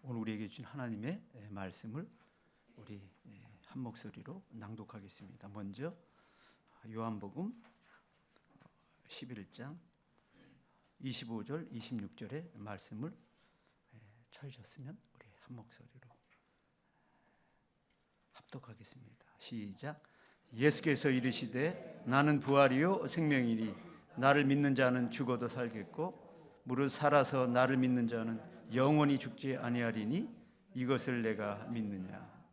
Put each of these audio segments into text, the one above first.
오늘 우리에게 주신 하나님의 말씀을 우리 한 목소리로 낭독하겠습니다. 먼저 요한복음 11장 25절 26절의 말씀을 찾으셨으면 우리 한 목소리로 합독하겠습니다. 시작. 예수께서 이르시되 나는 부활이요 생명이니 나를 믿는 자는 죽어도 살겠고 무릇 살아서 나를 믿는 자는 영원히 죽지 아니하리니 이것을 내가 믿느냐.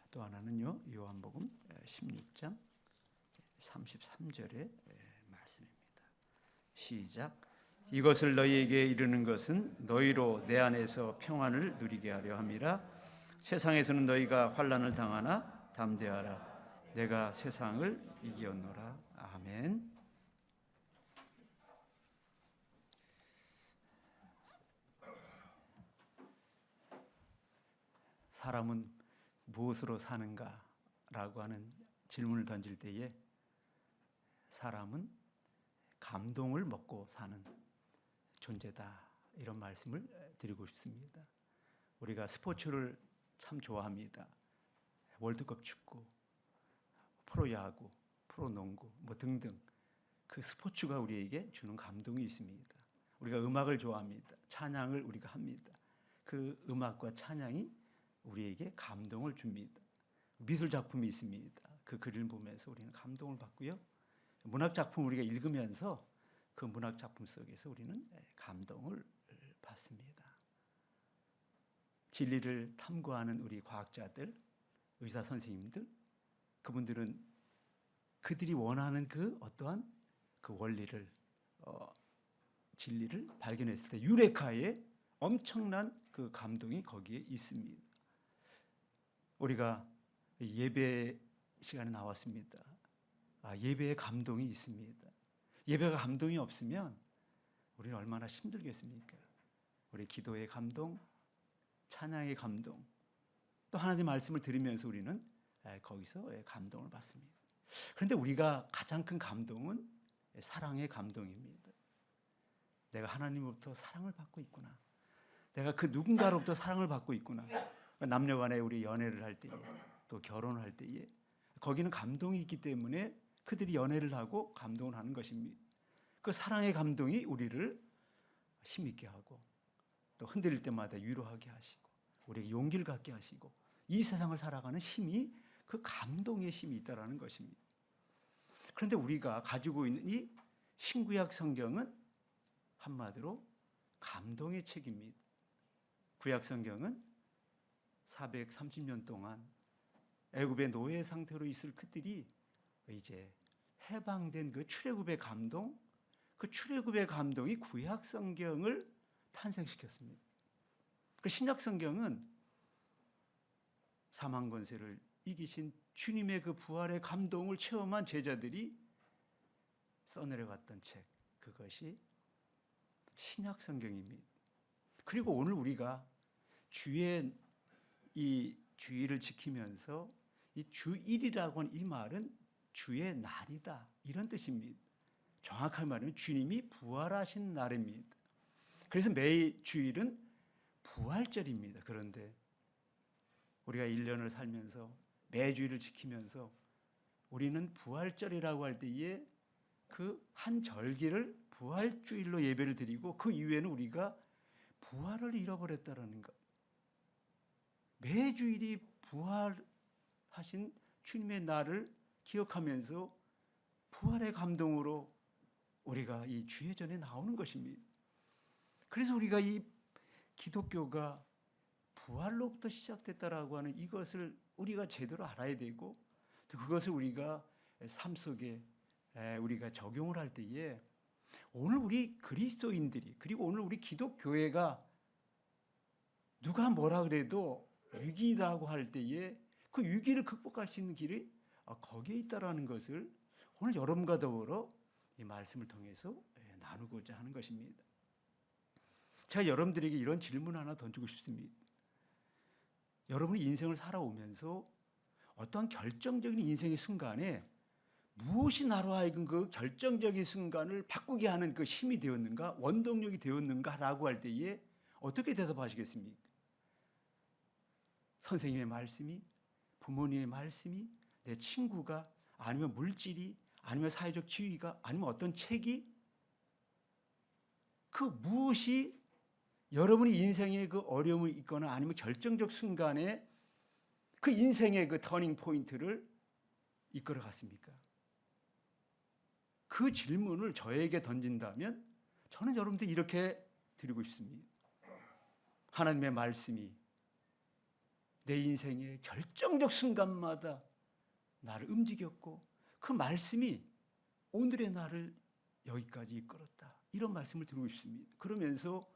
또 하나는요, 요한복음 16장 33절의 말씀입니다. 시작. 이것을 너희에게 이르는 것은 너희로 내 안에서 평안을 누리게 하려 함이라. 세상에서는 너희가 환난을 당하나 담대하라. 내가 세상을 이겼노라. 아멘. 사람은 무엇으로 사는가라고 하는 질문을 던질 때에 사람은 감동을 먹고 사는 존재다, 이런 말씀을 드리고 싶습니다. 우리가 스포츠를 참 좋아합니다. 월드컵 축구, 프로야구, 프로농구 등등 그 스포츠가 우리에게 주는 감동이 있습니다. 우리가 음악을 좋아합니다. 찬양을 우리가 합니다. 그 음악과 찬양이 우리에게 감동을 줍니다. 미술 작품이 있습니다. 그 글을 보면서 우리는 감동을 받고요. 문학 작품 우리가 읽으면서 그 문학 작품 속에서 우리는 감동을 받습니다. 진리를 탐구하는 우리 과학자들, 의사 선생님들, 그분들은 그들이 원하는 그 어떠한 그 원리를 진리를 발견했을 때 유레카의 엄청난 그 감동이 거기에 있습니다. 우리가 예배 시간에 나왔습니다. 예배에 감동이 있습니다. 예배가 감동이 없으면 우리는 얼마나 힘들겠습니까? 우리 기도의 감동, 찬양의 감동, 또 하나님의 말씀을 들으면서 우리는 거기서 감동을 받습니다. 그런데 우리가 가장 큰 감동은 사랑의 감동입니다. 내가 하나님으로부터 사랑을 받고 있구나. 내가 그 누군가로부터 사랑을 받고 있구나. 남녀 간에 우리 연애를 할 때에, 또 결혼을 할 때에 거기는 감동이 있기 때문에 그들이 연애를 하고 감동을 하는 것입니다. 그 사랑의 감동이 우리를 힘있게 하고 또 흔들릴 때마다 위로하게 하시고 우리에게 용기를 갖게 하시고 이 세상을 살아가는 힘이 그 감동의 힘이 있다는 것입니다. 그런데 우리가 가지고 있는 이 신구약 성경은 한마디로 감동의 책입니다. 구약 성경은 430년 동안 애굽의 노예 상태로 있을 그들이 이제 해방된 그 출애굽의 감동, 그 출애굽의 감동이 구약 성경을 탄생시켰습니다. 그 신약 성경은 사망 권세를 이기신 주님의 그 부활의 감동을 체험한 제자들이 써내려갔던 책, 그것이 신약 성경입니다. 그리고 오늘 우리가 주의 이 주일을 지키면서 이 주일이라고 하는 이 말은 주의 날이다, 이런 뜻입니다. 정확하게 말하면 주님이 부활하신 날입니다. 그래서 매 주일은 부활절입니다. 그런데 우리가 1년을 살면서 매 주일을 지키면서 우리는 부활절이라고 할 때에 그 한 절기를 부활주일로 예배를 드리고 그 이후에는 우리가 부활을 잃어버렸다는 것. 매주일이 부활하신 주님의 날을 기억하면서 부활의 감동으로 우리가 이 주의 전에 나오는 것입니다. 그래서 우리가 이 기독교가 부활로부터 시작됐다라고 하는 이것을 우리가 제대로 알아야 되고 또 그것을 우리가 삶 속에 우리가 적용을 할 때에 오늘 우리 그리스도인들이 그리고 오늘 우리 기독교회가 누가 뭐라 그래도 위기라고 할 때에 그 위기를 극복할 수 있는 길이 거기에 있다라는 것을 오늘 여러분과 더불어 이 말씀을 통해서 나누고자 하는 것입니다. 제가 여러분들에게 이런 질문 하나 던지고 싶습니다. 여러분이 인생을 살아오면서 어떠한 결정적인 인생의 순간에 무엇이 나로 하여금 그 결정적인 순간을 바꾸게 하는 그 힘이 되었는가, 원동력이 되었는가라고 할 때에 어떻게 대답하시겠습니까? 선생님의 말씀이, 부모님의 말씀이, 내 친구가, 아니면 물질이, 아니면 사회적 지위가, 아니면 어떤 책이, 그 무엇이 여러분이 인생의 그 어려움이 있거나 아니면 결정적 순간에 그 인생의 그 터닝 포인트를 이끌어 갔습니까? 그 질문을 저에게 던진다면 저는 여러분들 이렇게 드리고 싶습니다. 하나님의 말씀이 내 인생의 결정적 순간마다 나를 움직였고 그 말씀이 오늘의 나를 여기까지 이끌었다. 이런 말씀을 드리고 싶습니다. 그러면서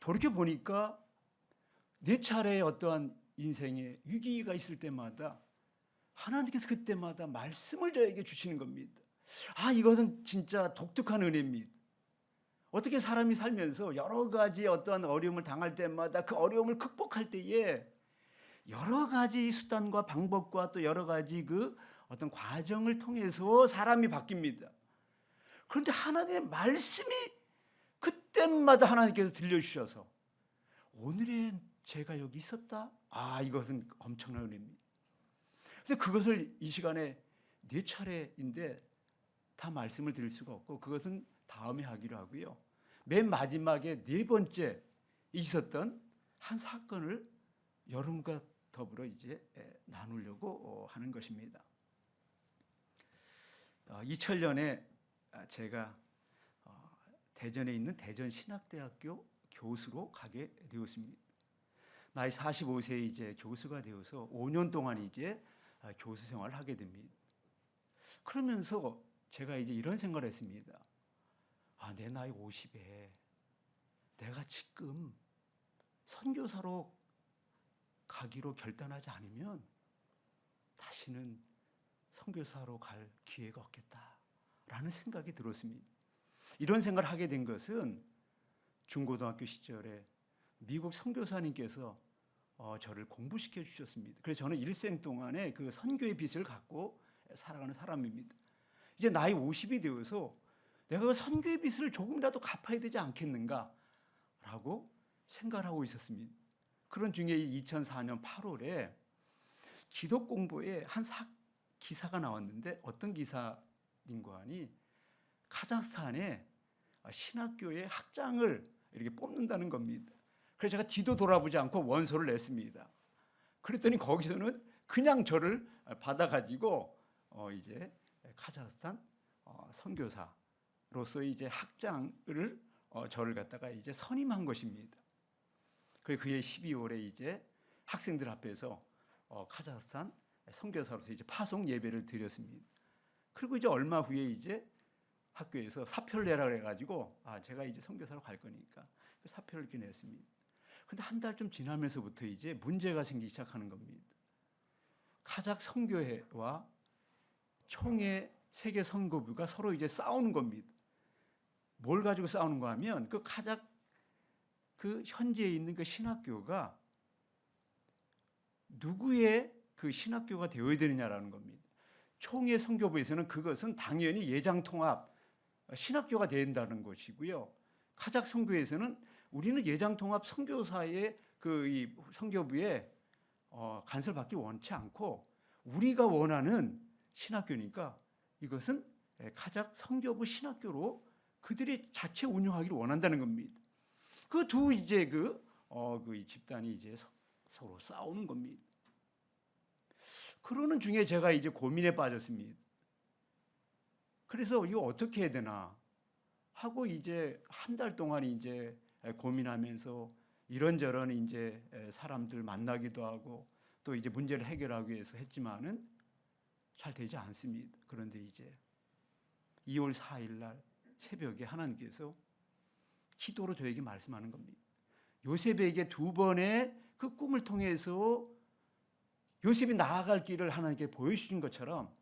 돌이켜보니까 내 차례의 어떠한 인생의 위기가 있을 때마다 하나님께서 그때마다 말씀을 저에게 주시는 겁니다. 이것은 진짜 독특한 은혜입니다. 어떻게 사람이 살면서 여러 가지 어떠한 어려움을 당할 때마다 그 어려움을 극복할 때에 여러 가지 수단과 방법과 또 여러 가지 그 어떤 과정을 통해서 사람이 바뀝니다. 그런데 하나님의 말씀이 그때마다 하나님께서 들려주셔서 오늘의 제가 여기 있었다? 이것은 엄청난 은혜입니다. 근데 그것을 이 시간에 네 차례인데 다 말씀을 드릴 수가 없고 그것은 다음에 하기로 하고요. 맨 마지막에 네 번째 있었던 한 사건을 여러분과 더불어 이제 나누려고 하는 것입니다. 2000년에 제가 대전에 있는 대전신학대학교 교수로 가게 되었습니다. 나이 45세에 이제 교수가 되어서 5년 동안 이제 교수 생활을 하게 됩니다. 그러면서 제가 이제 이런 생각을 했습니다. 내 나이 50에 내가 지금 선교사로 가기로 결단하지 않으면 다시는 선교사로 갈 기회가 없겠다라는 생각이 들었습니다. 이런 생각을 하게 된 것은 중고등학교 시절에 미국 선교사님께서 저를 공부시켜 주셨습니다. 그래서 저는 일생 동안에 그 선교의 빛을 갖고 살아가는 사람입니다. 이제 나이 50이 되어서 내가 그 선교의 빛을 조금이라도 갚아야 되지 않겠는가라고 생각을 하고 있었습니다. 그런 중에 2004년 8월에 기독 공부에 한 기사가 나왔는데 어떤 기사인가 하니 카자흐스탄에 신학교의 학장을 이렇게 뽑는다는 겁니다. 그래서 제가 뒤도 돌아보지 않고 원서를 냈습니다. 그랬더니 거기서는 그냥 저를 받아가지고 이제 카자흐스탄 선교사로서 이제 학장을 저를 갖다가 이제 선임한 것입니다. 그해 12월에 이제 학생들 앞에서 카자흐스탄 선교사로서 이제 파송 예배를 드렸습니다. 그리고 이제 얼마 후에 이제 학교에서 사표를 내라 그래가지고 제가 이제 선교사로 갈 거니까 사표를 이렇게 냈습니다. 근데 한 달 좀 지나면서부터 이제 문제가 생기기 시작하는 겁니다. 카자흐 선교회와 총회 세계 선교부가 서로 이제 싸우는 겁니다. 뭘 가지고 싸우는가 하면 그 카자흐 그 현지에 있는 그 신학교가 누구의 그 신학교가 되어야 되느냐라는 겁니다. 총회 선교부에서는 그것은 당연히 예장통합 신학교가 된다는 것이고요. 카자흐 선교에서는 우리는 예장통합 선교사의 이 선교부에 간섭을 받기 원치 않고 우리가 원하는 신학교니까 이것은 카자흐 선교부 신학교로 그들이 자체 운영하기를 원한다는 겁니다. 그 두 이제 이 집단이 이제 서로 싸우는 겁니다. 그러는 중에 제가 이제 고민에 빠졌습니다. 그래서 이거 어떻게 해야 되나 하고 이제 한 달 동안 이제 고민하면서 이런저런 이제 사람들 만나기도 하고 또 이제 문제를 해결하기 위해서 했지만은 잘 되지 않습니다. 그런데 이제 2월 4일 날 새벽에 하나님께서 기도로 저에게 말씀하는 겁니다. 요셉에게 2번의 그 꿈을 통해서 요셉이 나아갈 길을 하나님께 보여주신 것처럼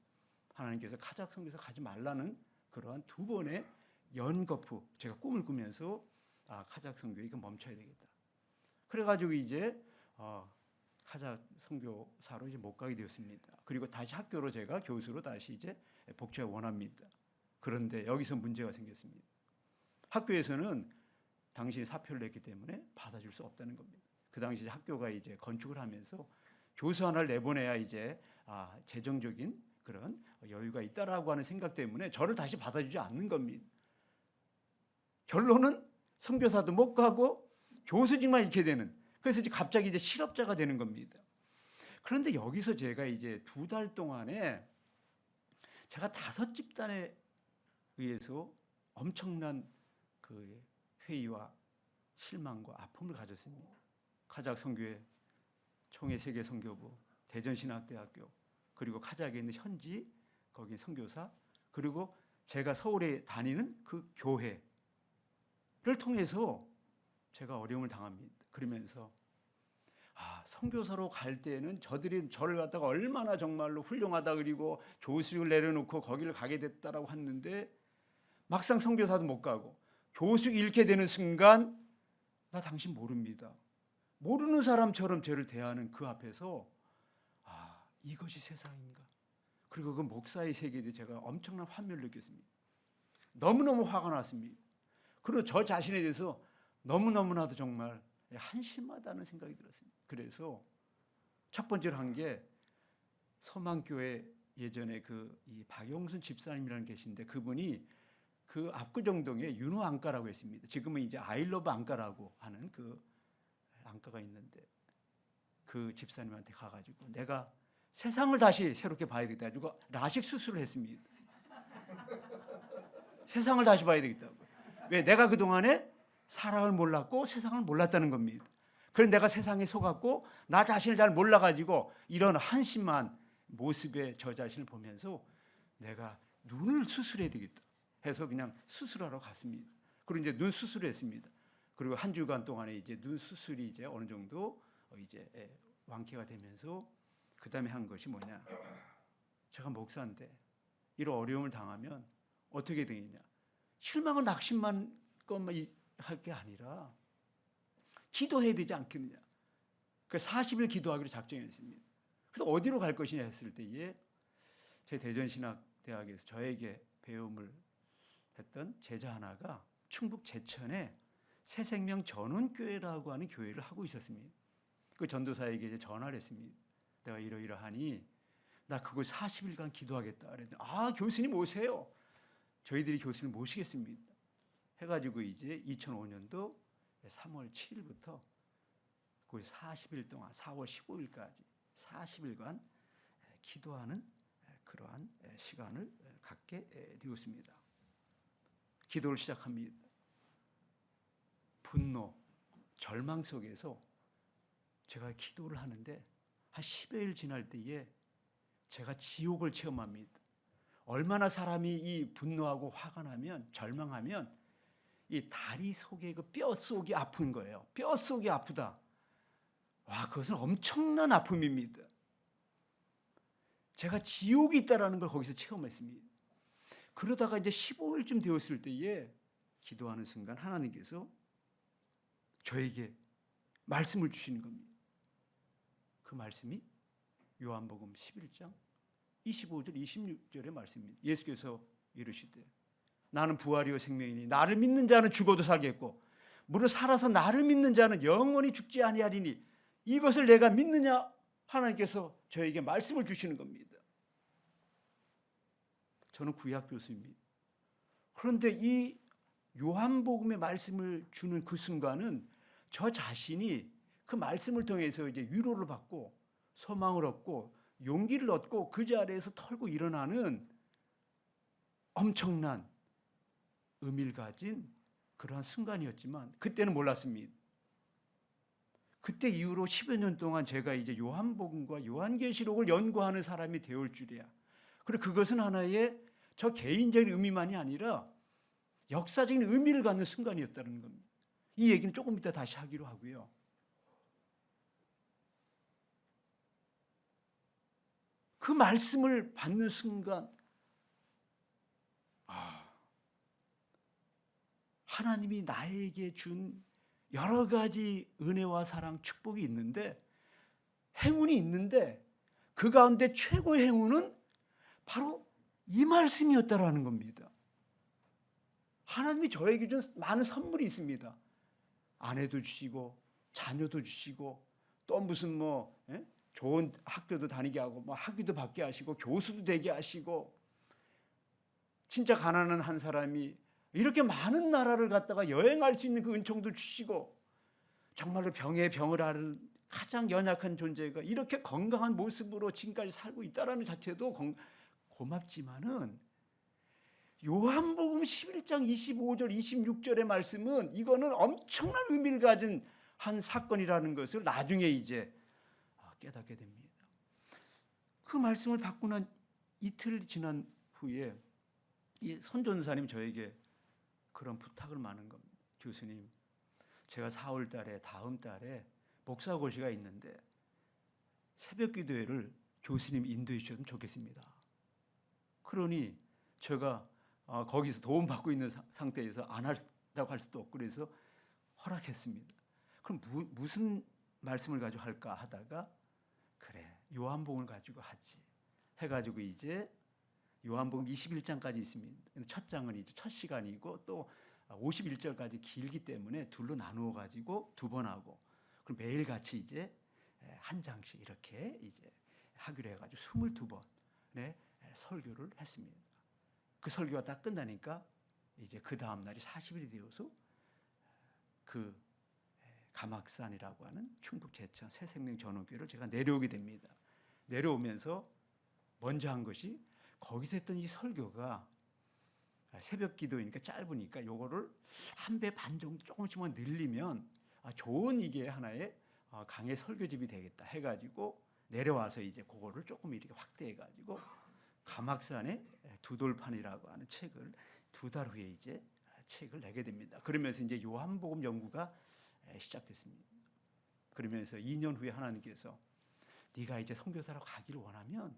하나님께서 카자흐 선교사 가지 말라는 그러한 2번의 연거푸 제가 꿈을 꾸면서 카자흐 선교에 이거 멈춰야 되겠다. 그래가지고 이제 카자흐 선교사로 이제 못 가게 되었습니다. 그리고 다시 학교로 제가 교수로 다시 이제 복귀하기 원합니다. 그런데 여기서 문제가 생겼습니다. 학교에서는 당신이 사표를 냈기 때문에 받아줄 수 없다는 겁니다. 그 당시 학교가 이제 건축을 하면서 교수 하나를 내보내야 이제 재정적인 그런 여유가 있다라고 하는 생각 때문에 저를 다시 받아주지 않는 겁니다. 결론은 선교사도 못 가고 교수직만 잃게 되는, 그래서 이제 갑자기 이제 실업자가 되는 겁니다. 그런데 여기서 제가 이제 2달 동안에 제가 5집단에 의해서 엄청난 그 회의와 실망과 아픔을 가졌습니다. 카자흐 선교회, 총회 세계 선교부, 대전신학대학교, 그리고 카자흐에 있는 현지 거기 선교사, 그리고 제가 서울에 다니는 그 교회를 통해서 제가 어려움을 당합니다. 그러면서 선교사로 갈 때는 저들이 저를 갖다가 얼마나 정말로 훌륭하다 그리고 교수직을 내려놓고 거기를 가게 됐다라고 했는데 막상 선교사도 못 가고 교수직 잃게 되는 순간 나 당신 모릅니다. 모르는 사람처럼 저를 대하는 그 앞에서 이것이 세상인가? 그리고 그 목사의 세계에 제가 엄청난 환멸을 느꼈습니다. 너무너무 화가 났습니다. 그리고 저 자신에 대해서 너무너무나도 정말 한심하다는 생각이 들었습니다. 그래서 첫 번째로 한 게 서망교회 예전에 이 박용순 집사님이라는 계신데 그분이 그 압구정동에 윤호 안가라고 했습니다. 지금은 이제 아이러브 안가라고 하는 그 안가가 있는데 그 집사님한테 가가지고 내가 세상을 다시 새롭게 봐야 되겠다 가지고 라식 수술을 했습니다. 세상을 다시 봐야 되겠다고. 왜? 내가 그동안에 사랑을 몰랐고 세상을 몰랐다는 겁니다. 그래서 내가 세상에 속았고 나 자신을 잘 몰라가지고 이런 한심한 모습의 저 자신을 보면서 내가 눈을 수술해야 되겠다 해서 그냥 수술하러 갔습니다. 그리고 이제 눈 수술을 했습니다. 그리고 한 주간 동안에 이제 눈 수술이 이제 어느 정도 이제 완쾌가 되면서 그 다음에 한 것이 뭐냐? 제가 목사인데 이런 어려움을 당하면 어떻게 되느냐? 실망과 낙심만 것만 할 게 아니라 기도해야 되지 않겠느냐? 그 40일 기도하기로 작정했습니다. 그래서 어디로 갈 것이냐 했을 때에 제 대전신학대학에서 저에게 배움을 했던 제자 하나가 충북 제천에 새생명 전원교회라고 하는 교회를 하고 있었습니다. 그 전도사에게 이제 전화를 했습니다. 내가 이러이러하니 나 그걸 40일간 기도하겠다. 그랬더니 교수님 오세요. 저희들이 교수님 모시겠습니다. 해가지고 이제 2005년도 3월 7일부터 거의 40일 동안 4월 15일까지 40일간 기도하는 그러한 시간을 갖게 되었습니다. 기도를 시작합니다. 분노, 절망 속에서 제가 기도를 하는데 한 10여일 지날 때에 제가 지옥을 체험합니다. 얼마나 사람이 이 분노하고 화가 나면 절망하면 이 다리 속에 그 뼈 속이 아픈 거예요. 뼈 속이 아프다. 그것은 엄청난 아픔입니다. 제가 지옥이 있다라는 걸 거기서 체험했습니다. 그러다가 이제 15일쯤 되었을 때에 기도하는 순간 하나님께서 저에게 말씀을 주시는 겁니다. 그 말씀이 요한복음 11장 25절 26절의 말씀입니다. 예수께서 이르시되 나는 부활이요 생명이니 나를 믿는 자는 죽어도 살겠고 무릇 살아서 나를 믿는 자는 영원히 죽지 아니하리니 이것을 내가 믿느냐? 하나님께서 저에게 말씀을 주시는 겁니다. 저는 구약 교수입니다. 그런데 이 요한복음의 말씀을 주는 그 순간은 저 자신이 그 말씀을 통해서 이제 위로를 받고 소망을 얻고 용기를 얻고 그 자리에서 털고 일어나는 엄청난 의미를 가진 그러한 순간이었지만 그때는 몰랐습니다. 그때 이후로 10여 년 동안 제가 이제 요한복음과 요한계시록을 연구하는 사람이 되올 줄이야. 그리고 그것은 하나의 저 개인적인 의미만이 아니라 역사적인 의미를 갖는 순간이었다는 겁니다. 이 얘기는 조금 이따 다시 하기로 하고요. 그 말씀을 받는 순간 하나님이 나에게 준 여러 가지 은혜와 사랑, 축복이 있는데 행운이 있는데 그 가운데 최고의 행운은 바로 이 말씀이었다라는 겁니다. 하나님이 저에게 준 많은 선물이 있습니다. 아내도 주시고 자녀도 주시고 또 무슨 좋은 학교도 다니게 하고 뭐 학위도 받게 하시고 교수도 되게 하시고, 진짜 가난한 한 사람이 이렇게 많은 나라를 갔다가 여행할 수 있는 그 은총도 주시고, 정말로 병에 병을 앓은 가장 연약한 존재가 이렇게 건강한 모습으로 지금까지 살고 있다는 자체도 고맙지만은, 요한복음 11장 25절 26절의 말씀은 이거는 엄청난 의미를 가진 한 사건이라는 것을 나중에 이제 깨닫게 됩니다. 그 말씀을 받고 난 이틀 지난 후에 이 선전사님 저에게 그런 부탁을 많은 겁니다. 교수님, 제가 4월 달에 다음 달에 목사고시가 있는데 새벽 기도회를 교수님 인도해 주셨으면 좋겠습니다. 그러니 제가 거기서 도움받고 있는 상태에서 안 한다고 할 수도 없고 그래서 허락했습니다. 그럼 무슨 말씀을 가지고 할까 하다가, 그래, 요한복음을 가지고 하지 해가지고 이제 요한복음 21장까지 있습니다. 첫 장은 이제 첫 시간이고 또 51절까지 길기 때문에 둘로 나누어 가지고 두 번 하고, 그럼 매일 같이 이제 한 장씩 이렇게 이제 하기로 해가지고 22번의 설교를 했습니다. 그 설교가 딱 끝나니까 이제 그 다음 날이 40일이 되어서 그 가막산이라고 하는 충북 제천 새생명 전원교회를 제가 내려오게 됩니다. 내려오면서 먼저 한 것이, 거기서 했던 이 설교가 새벽 기도이니까 짧으니까 요거를 한 배 반 정도 조금씩만 늘리면 좋은 이게 하나의 강의 설교집이 되겠다 해가지고 내려와서 이제 그거를 조금 이렇게 확대해가지고 가막산의 두돌판이라고 하는 책을 2달 후에 이제 책을 내게 됩니다. 그러면서 이제 요한복음 연구가 시작됐습니다. 그러면서 2년 후에 하나님께서 네가 이제 선교사로 가기를 원하면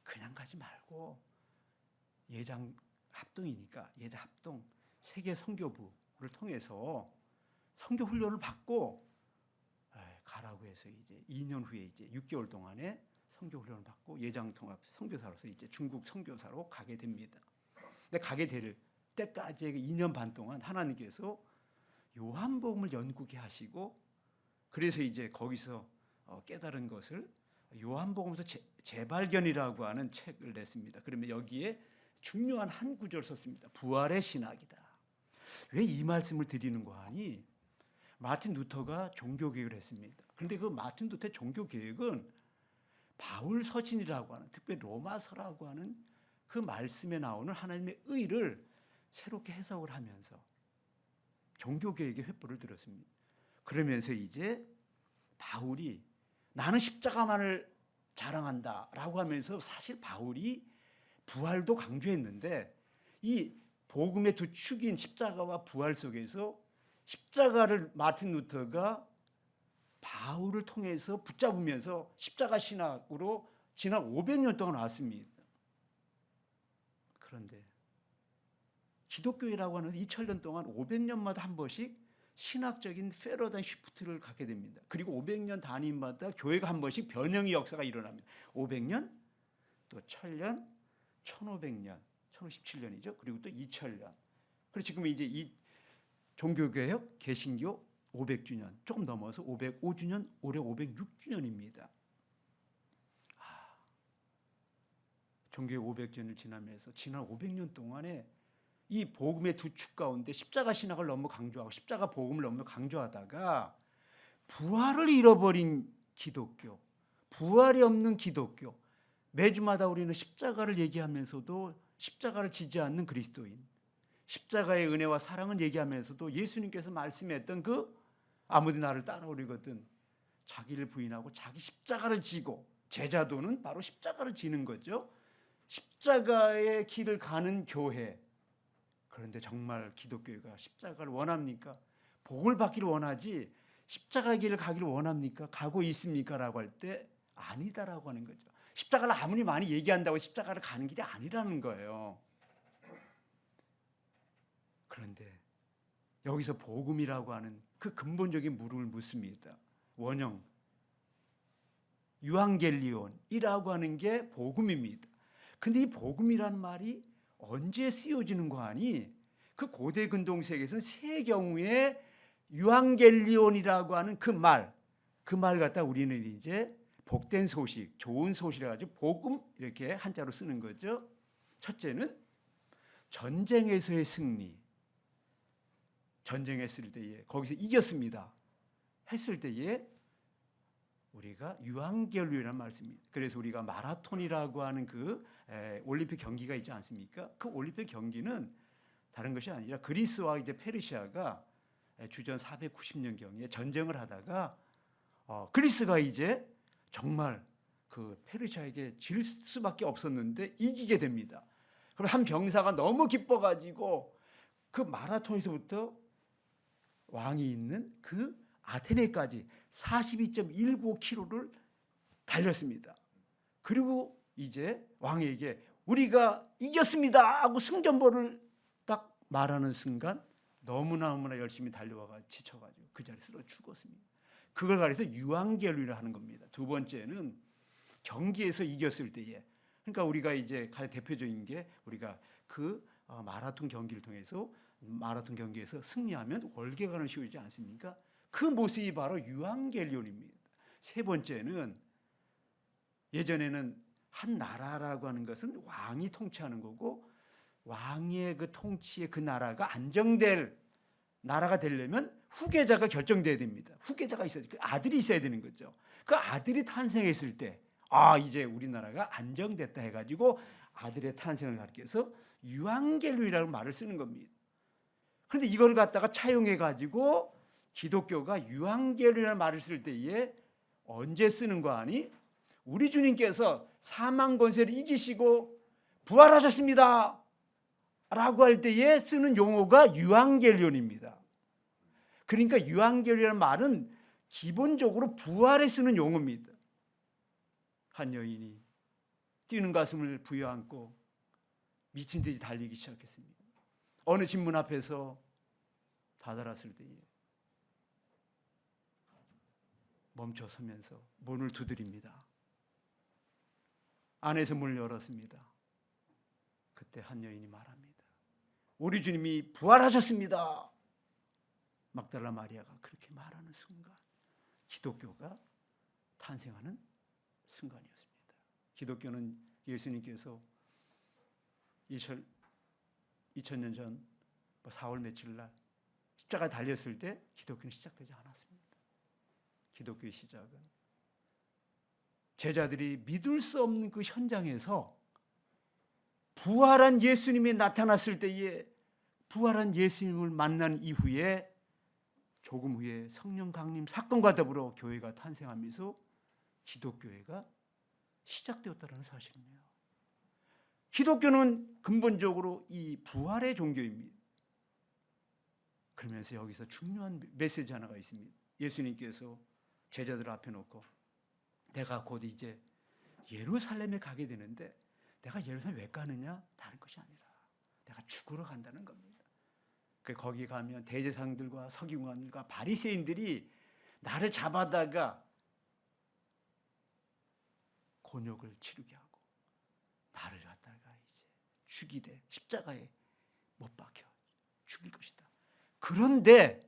그냥 가지 말고 예장 합동이니까 예장 합동 세계 선교부를 통해서 선교 훈련을 받고 가라고 해서 이제 2년 후에 이제 6개월 동안에 선교 훈련을 받고 예장 통합 선교사로서 이제 중국 선교사로 가게 됩니다. 근데 가게 될 때까지 2년 반 동안 하나님께서 요한복음을 연구케 하시고, 그래서 이제 거기서 깨달은 것을 요한복음에서 재발견이라고 하는 책을 냈습니다. 그러면 여기에 중요한 한 구절 썼습니다. 부활의 신학이다. 왜 이 말씀을 드리는 거 하니, 마틴 루터가 종교개혁을 했습니다. 그런데 그 마틴 루터의 종교개혁은 바울 서신이라고 하는, 특별히 로마서라고 하는 그 말씀에 나오는 하나님의 의를 새롭게 해석을 하면서 종교개혁의 횃불을 들었습니다. 그러면서 이제 바울이 나는 십자가만을 자랑한다라고 하면서, 사실 바울이 부활도 강조했는데 이 복음의 두 축인 십자가와 부활 속에서 십자가를 마틴 루터가 바울을 통해서 붙잡으면서 십자가 신학으로 지난 500년 동안 왔습니다. 그런데 기독교회라고 하는 2000년 동안 500년마다 한 번씩 신학적인 패러다임 시프트를 갖게 됩니다. 그리고 500년 단위마다 교회가 한 번씩 변형의 역사가 일어납니다. 500년, 또 1000년, 1500년, 1017년이죠. 그리고 또 2000년. 그리고 지금 이제 이 종교개혁, 개신교 500주년, 조금 넘어서 505주년, 올해 506주년입니다. 종교의 500주년을 지나면서 지난 500년 동안에 이 복음의 두 축 가운데 십자가 신학을 너무 강조하고 십자가 복음을 너무 강조하다가 부활을 잃어버린 기독교, 부활이 없는 기독교, 매주마다 우리는 십자가를 얘기하면서도 십자가를 지지 않는 그리스도인, 십자가의 은혜와 사랑은 얘기하면서도 예수님께서 말씀했던 그 아무도 나를 따라오려거든 자기를 부인하고 자기 십자가를 지고, 제자도는 바로 십자가를 지는 거죠. 십자가의 길을 가는 교회. 그런데 정말 기독교가 십자가를 원합니까? 복을 받기를 원하지 십자가의 길을 가기를 원합니까? 가고 있습니까? 라고 할 때 아니다라고 하는 거죠. 십자가를 아무리 많이 얘기한다고 십자가를 가는 길이 아니라는 거예요. 그런데 여기서 복음이라고 하는 그 근본적인 물음을 묻습니다. 원형 유앙겔리온이라고 하는 게 복음입니다. 근데 이 복음이라는 말이 언제 쓰여지는 거 아니? 그 고대 근동세계에서는 세 경우에 유앙겔리온이라고 하는 그 말 갖다 우리는 이제 복된 소식, 좋은 소식이라 가지고 복음 이렇게 한자로 쓰는 거죠. 첫째는 전쟁에서의 승리. 전쟁했을 때에 거기서 이겼습니다 했을 때에 우리가 유한결류라는 말씀입니다. 그래서 우리가 마라톤이라고 하는 그 올림픽 경기가 있지 않습니까? 그 올림픽 경기는 다른 것이 아니라 그리스와 이제 페르시아가 주전 490년경에 전쟁을 하다가 그리스가 이제 정말 그 페르시아에게 질 수밖에 없었는데 이기게 됩니다. 그럼 한 병사가 너무 기뻐가지고 그 마라톤에서부터 왕이 있는 그 아테네까지 42.195km를 달렸습니다. 그리고 이제 왕에게 우리가 이겼습니다 하고 승전보를 딱 말하는 순간 너무나 열심히 달려와가 지쳐가지고 그 자리에 쓰러 죽었습니다. 그걸 가리켜서 유한결류를 하는 겁니다. 두 번째는 경기에서 이겼을 때에, 그러니까 우리가 이제 가장 대표적인 게 우리가 그 마라톤 경기를 통해서 마라톤 경기에서 승리하면 월계관을 씌우지 않습니까? 그 모습이 바로 유한결륜입니다. 세 번째는 예전에는 한 나라라고 하는 것은 왕이 통치하는 거고 왕의 그 통치의 그 나라가 안정될 나라가 되려면 후계자가 결정돼야 됩니다. 후계자가 있어야 돼. 아들이 있어야 되는 거죠. 그 아들이 탄생했을 때 이제 우리나라가 안정됐다 해가지고 아들의 탄생을 가리켜서 유한결륜이라는 말을 쓰는 겁니다. 그런데 이걸 갖다가 차용해가지고 기독교가 유한결륜이라는 말을 쓸 때에 언제 쓰는 거 아니? 우리 주님께서 사망 권세를 이기시고 부활하셨습니다 라고 할 때에 쓰는 용어가 유한결륜입니다. 그러니까 유한결륜이라는 말은 기본적으로 부활에 쓰는 용어입니다. 한 여인이 뛰는 가슴을 부여안고 미친 듯이 달리기 시작했습니다. 어느 집 문 앞에서 다다랐을 때에 멈춰 서면서 문을 두드립니다. 안에서 문을 열었습니다. 그때 한 여인이 말합니다. 우리 주님이 부활하셨습니다. 막달라 마리아가 그렇게 말하는 순간 기독교가 탄생하는 순간이었습니다. 기독교는 예수님께서 2000년 전 4월 며칠 날 십자가에 달렸을 때 기독교는 시작되지 않았습니다. 기독교의 시작은 제자들이 믿을 수 없는 그 현장에서 부활한 예수님이 나타났을 때에 부활한 예수님을 만난 이후에 조금 후에 성령 강림 사건과 더불어 교회가 탄생하면서 기독교회가 시작되었다는 사실이네요. 기독교는 근본적으로 이 부활의 종교입니다. 그러면서 여기서 중요한 메시지 하나가 있습니다. 예수님께서 제자들 앞에 놓고 내가 곧 이제 예루살렘에 가게 되는데 내가 예루살렘 왜 가느냐? 다른 것이 아니라 내가 죽으러 간다는 겁니다. 거기 가면 대제사장들과 서기관들과 바리새인들이 나를 잡아다가 곤욕을 치르게 하고 나를 갖다가 이제 죽이되 십자가에 못 박혀 죽일 것이다. 그런데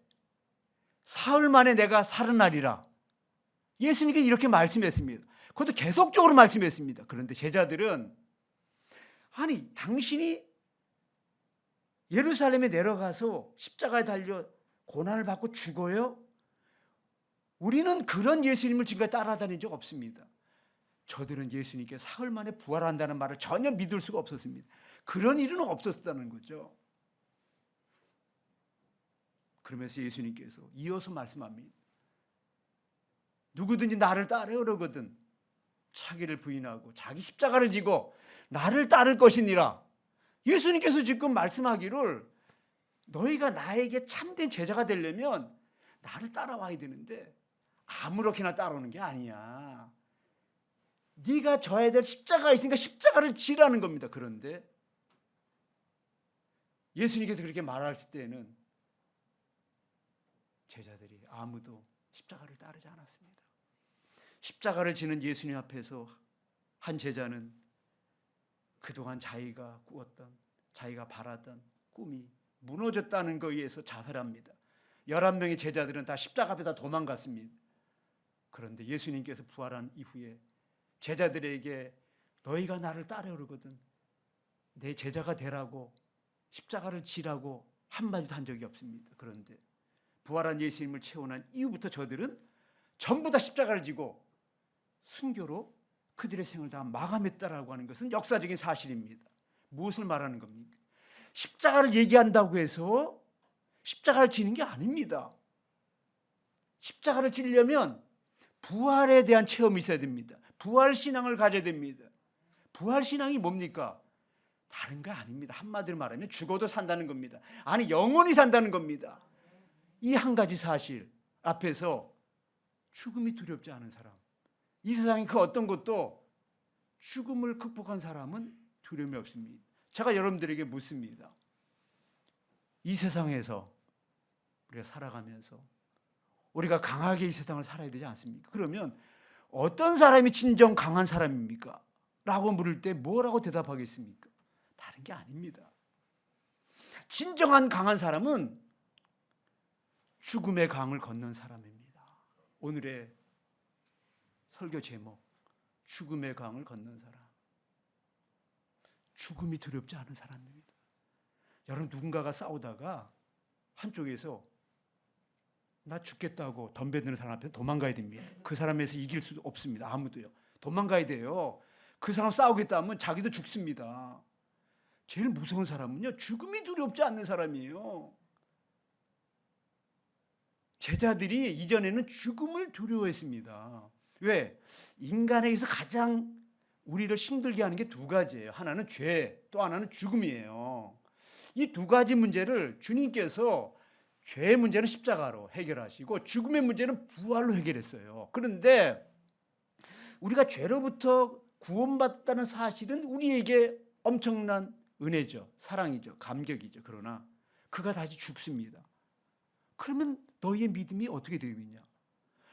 사흘 만에 내가 살아나리라. 예수님께 이렇게 말씀했습니다. 그것도 계속적으로 말씀했습니다. 그런데 제자들은 아니 당신이 예루살렘에 내려가서 십자가에 달려 고난을 받고 죽어요? 우리는 그런 예수님을 지금까지 따라다닌 적 없습니다. 저들은 예수님께 사흘 만에 부활한다는 말을 전혀 믿을 수가 없었습니다. 그런 일은 없었다는 거죠. 그러면서 예수님께서 이어서 말씀합니다. 누구든지 나를 따르려 그러거든 자기를 부인하고 자기 십자가를 지고 나를 따를 것이니라. 예수님께서 지금 말씀하기를 너희가 나에게 참된 제자가 되려면 나를 따라와야 되는데 아무렇게나 따라오는 게 아니야. 네가 져야 될 십자가가 있으니까 십자가를 지라는 겁니다. 그런데 예수님께서 그렇게 말하실 때는 제자들이 아무도 십자가를 따르지 않았습니다. 십자가를 지는 예수님 앞에서 한 제자는 그동안 자기가 꾸었던 자기가 바라던 꿈이 무너졌다는 것에 의해서 자살합니다. 11명의 제자들은 다 십자가 앞에다 도망갔습니다. 그런데 예수님께서 부활한 이후에 제자들에게 너희가 나를 따르거든 내 제자가 되라고 십자가를 지라고 한마디도 한 적이 없습니다. 그런데 부활한 예수님을 체험한 이후부터 저들은 전부 다 십자가를 지고 순교로 그들의 생을 다 마감했다라고 하는 것은 역사적인 사실입니다. 무엇을 말하는 겁니까? 십자가를 얘기한다고 해서 십자가를 지는 게 아닙니다. 십자가를 지려면 부활에 대한 체험이 있어야 됩니다. 부활 신앙을 가져야 됩니다. 부활 신앙이 뭡니까? 다른 거 아닙니다. 한마디로 말하면 죽어도 산다는 겁니다. 아니 영원히 산다는 겁니다. 이 한 가지 사실 앞에서 죽음이 두렵지 않은 사람, 이 세상의 그 어떤 것도 죽음을 극복한 사람은 두려움이 없습니다. 제가 여러분들에게 묻습니다. 이 세상에서 우리가 살아가면서 우리가 강하게 이 세상을 살아야 되지 않습니까? 그러면 어떤 사람이 진정 강한 사람입니까? 라고 물을 때 뭐라고 대답하겠습니까? 다른 게 아닙니다. 진정한 강한 사람은 죽음의 강을 건넌 사람입니다. 오늘의 설교 제목, 죽음의 강을 건넌 사람. 죽음이 두렵지 않은 사람입니다. 여러분, 누군가가 싸우다가 한쪽에서 나 죽겠다고 덤벼드는 사람 앞에 도망가야 됩니다. 그 사람에서 이길 수 없습니다. 아무도요. 도망가야 돼요. 그 사람 싸우겠다 하면 자기도 죽습니다. 제일 무서운 사람은요, 죽음이 두렵지 않는 사람이에요. 제자들이 이전에는 죽음을 두려워했습니다. 왜? 인간에게서 가장 우리를 힘들게 하는 게 두 가지예요. 하나는 죄, 또 하나는 죽음이에요. 이 두 가지 문제를 주님께서 죄의 문제는 십자가로 해결하시고 죽음의 문제는 부활로 해결했어요. 그런데 우리가 죄로부터 구원받았다는 사실은 우리에게 엄청난 은혜죠. 사랑이죠. 감격이죠. 그러나 그가 다시 죽습니다. 그러면 너희의 믿음이 어떻게 되느냐?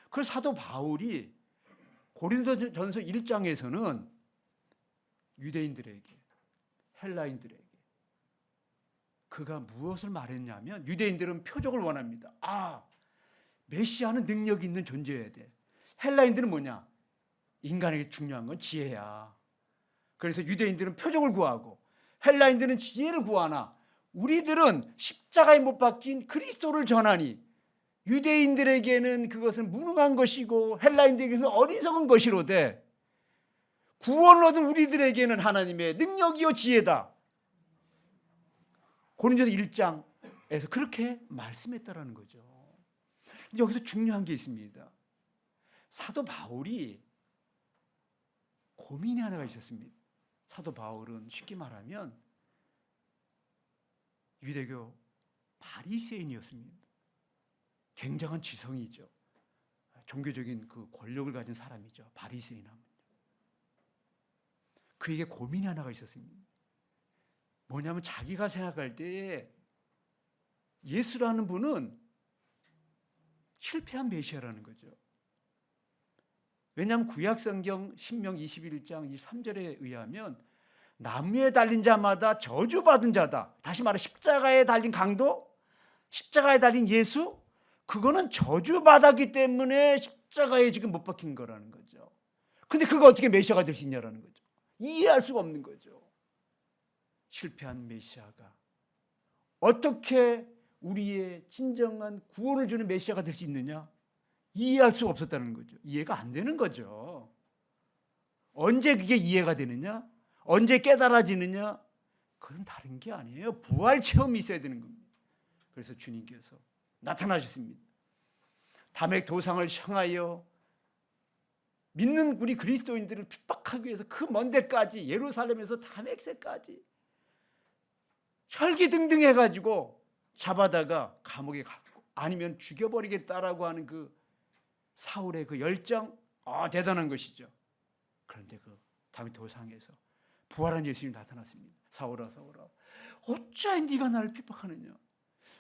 그래서 사도 바울이 고린도전서 1장에서는 유대인들에게, 헬라인들에게 그가 무엇을 말했냐면, 유대인들은 표적을 원합니다. 아, 메시아는 능력이 있는 존재여야 돼. 헬라인들은 뭐냐? 인간에게 중요한 건 지혜야. 그래서 유대인들은 표적을 구하고 헬라인들은 지혜를 구하나 우리들은 십자가에 못 박힌 그리스도를 전하니 유대인들에게는 그것은 무능한 것이고 헬라인들에게는 어리석은 것이로되 구원을 얻은 우리들에게는 하나님의 능력이요 지혜다. 고린도서 1장에서 그렇게 말씀했다라는 거죠. 여기서 중요한 게 있습니다. 사도 바울이 고민이 하나가 있었습니다. 사도 바울은 쉽게 말하면 유대교 바리새인이었습니다. 굉장한 지성이죠. 종교적인 그 권력을 가진 사람이죠. 바리새인 하면. 그에게 고민이 하나가 있었습니다. 뭐냐면 자기가 생각할 때에 예수라는 분은 실패한 메시아라는 거죠. 왜냐하면 구약성경 신명 21장 23절에 의하면 나무에 달린 자마다 저주받은 자다. 다시 말해 십자가에 달린 강도, 십자가에 달린 예수, 그거는 저주받았기 때문에 십자가에 지금 못 박힌 거라는 거죠. 근데 그거 어떻게 메시아가 될 수 있냐라는 거죠. 이해할 수가 없는 거죠. 실패한 메시아가 어떻게 우리의 진정한 구원을 주는 메시아가 될 수 있느냐? 이해할 수가 없었다는 거죠. 이해가 안 되는 거죠. 언제 그게 이해가 되느냐? 언제 깨달아지느냐? 그건 다른 게 아니에요. 부활 체험이 있어야 되는 겁니다. 그래서 주님께서 나타나셨습니다. 담액 도상을 향하여 믿는 우리 그리스도인들을 핍박하기 위해서 그 먼 데까지 예루살렘에서 다맥세까지 혈기등등 해가지고 잡아다가 감옥에 갔고 아니면 죽여버리겠다라고 하는 그 사울의 그 열정, 대단한 것이죠. 그런데 그 담액 도상에서 부활한 예수님이 나타났습니다. 사울아 사울아 어찌하여 네가 나를 핍박하느냐?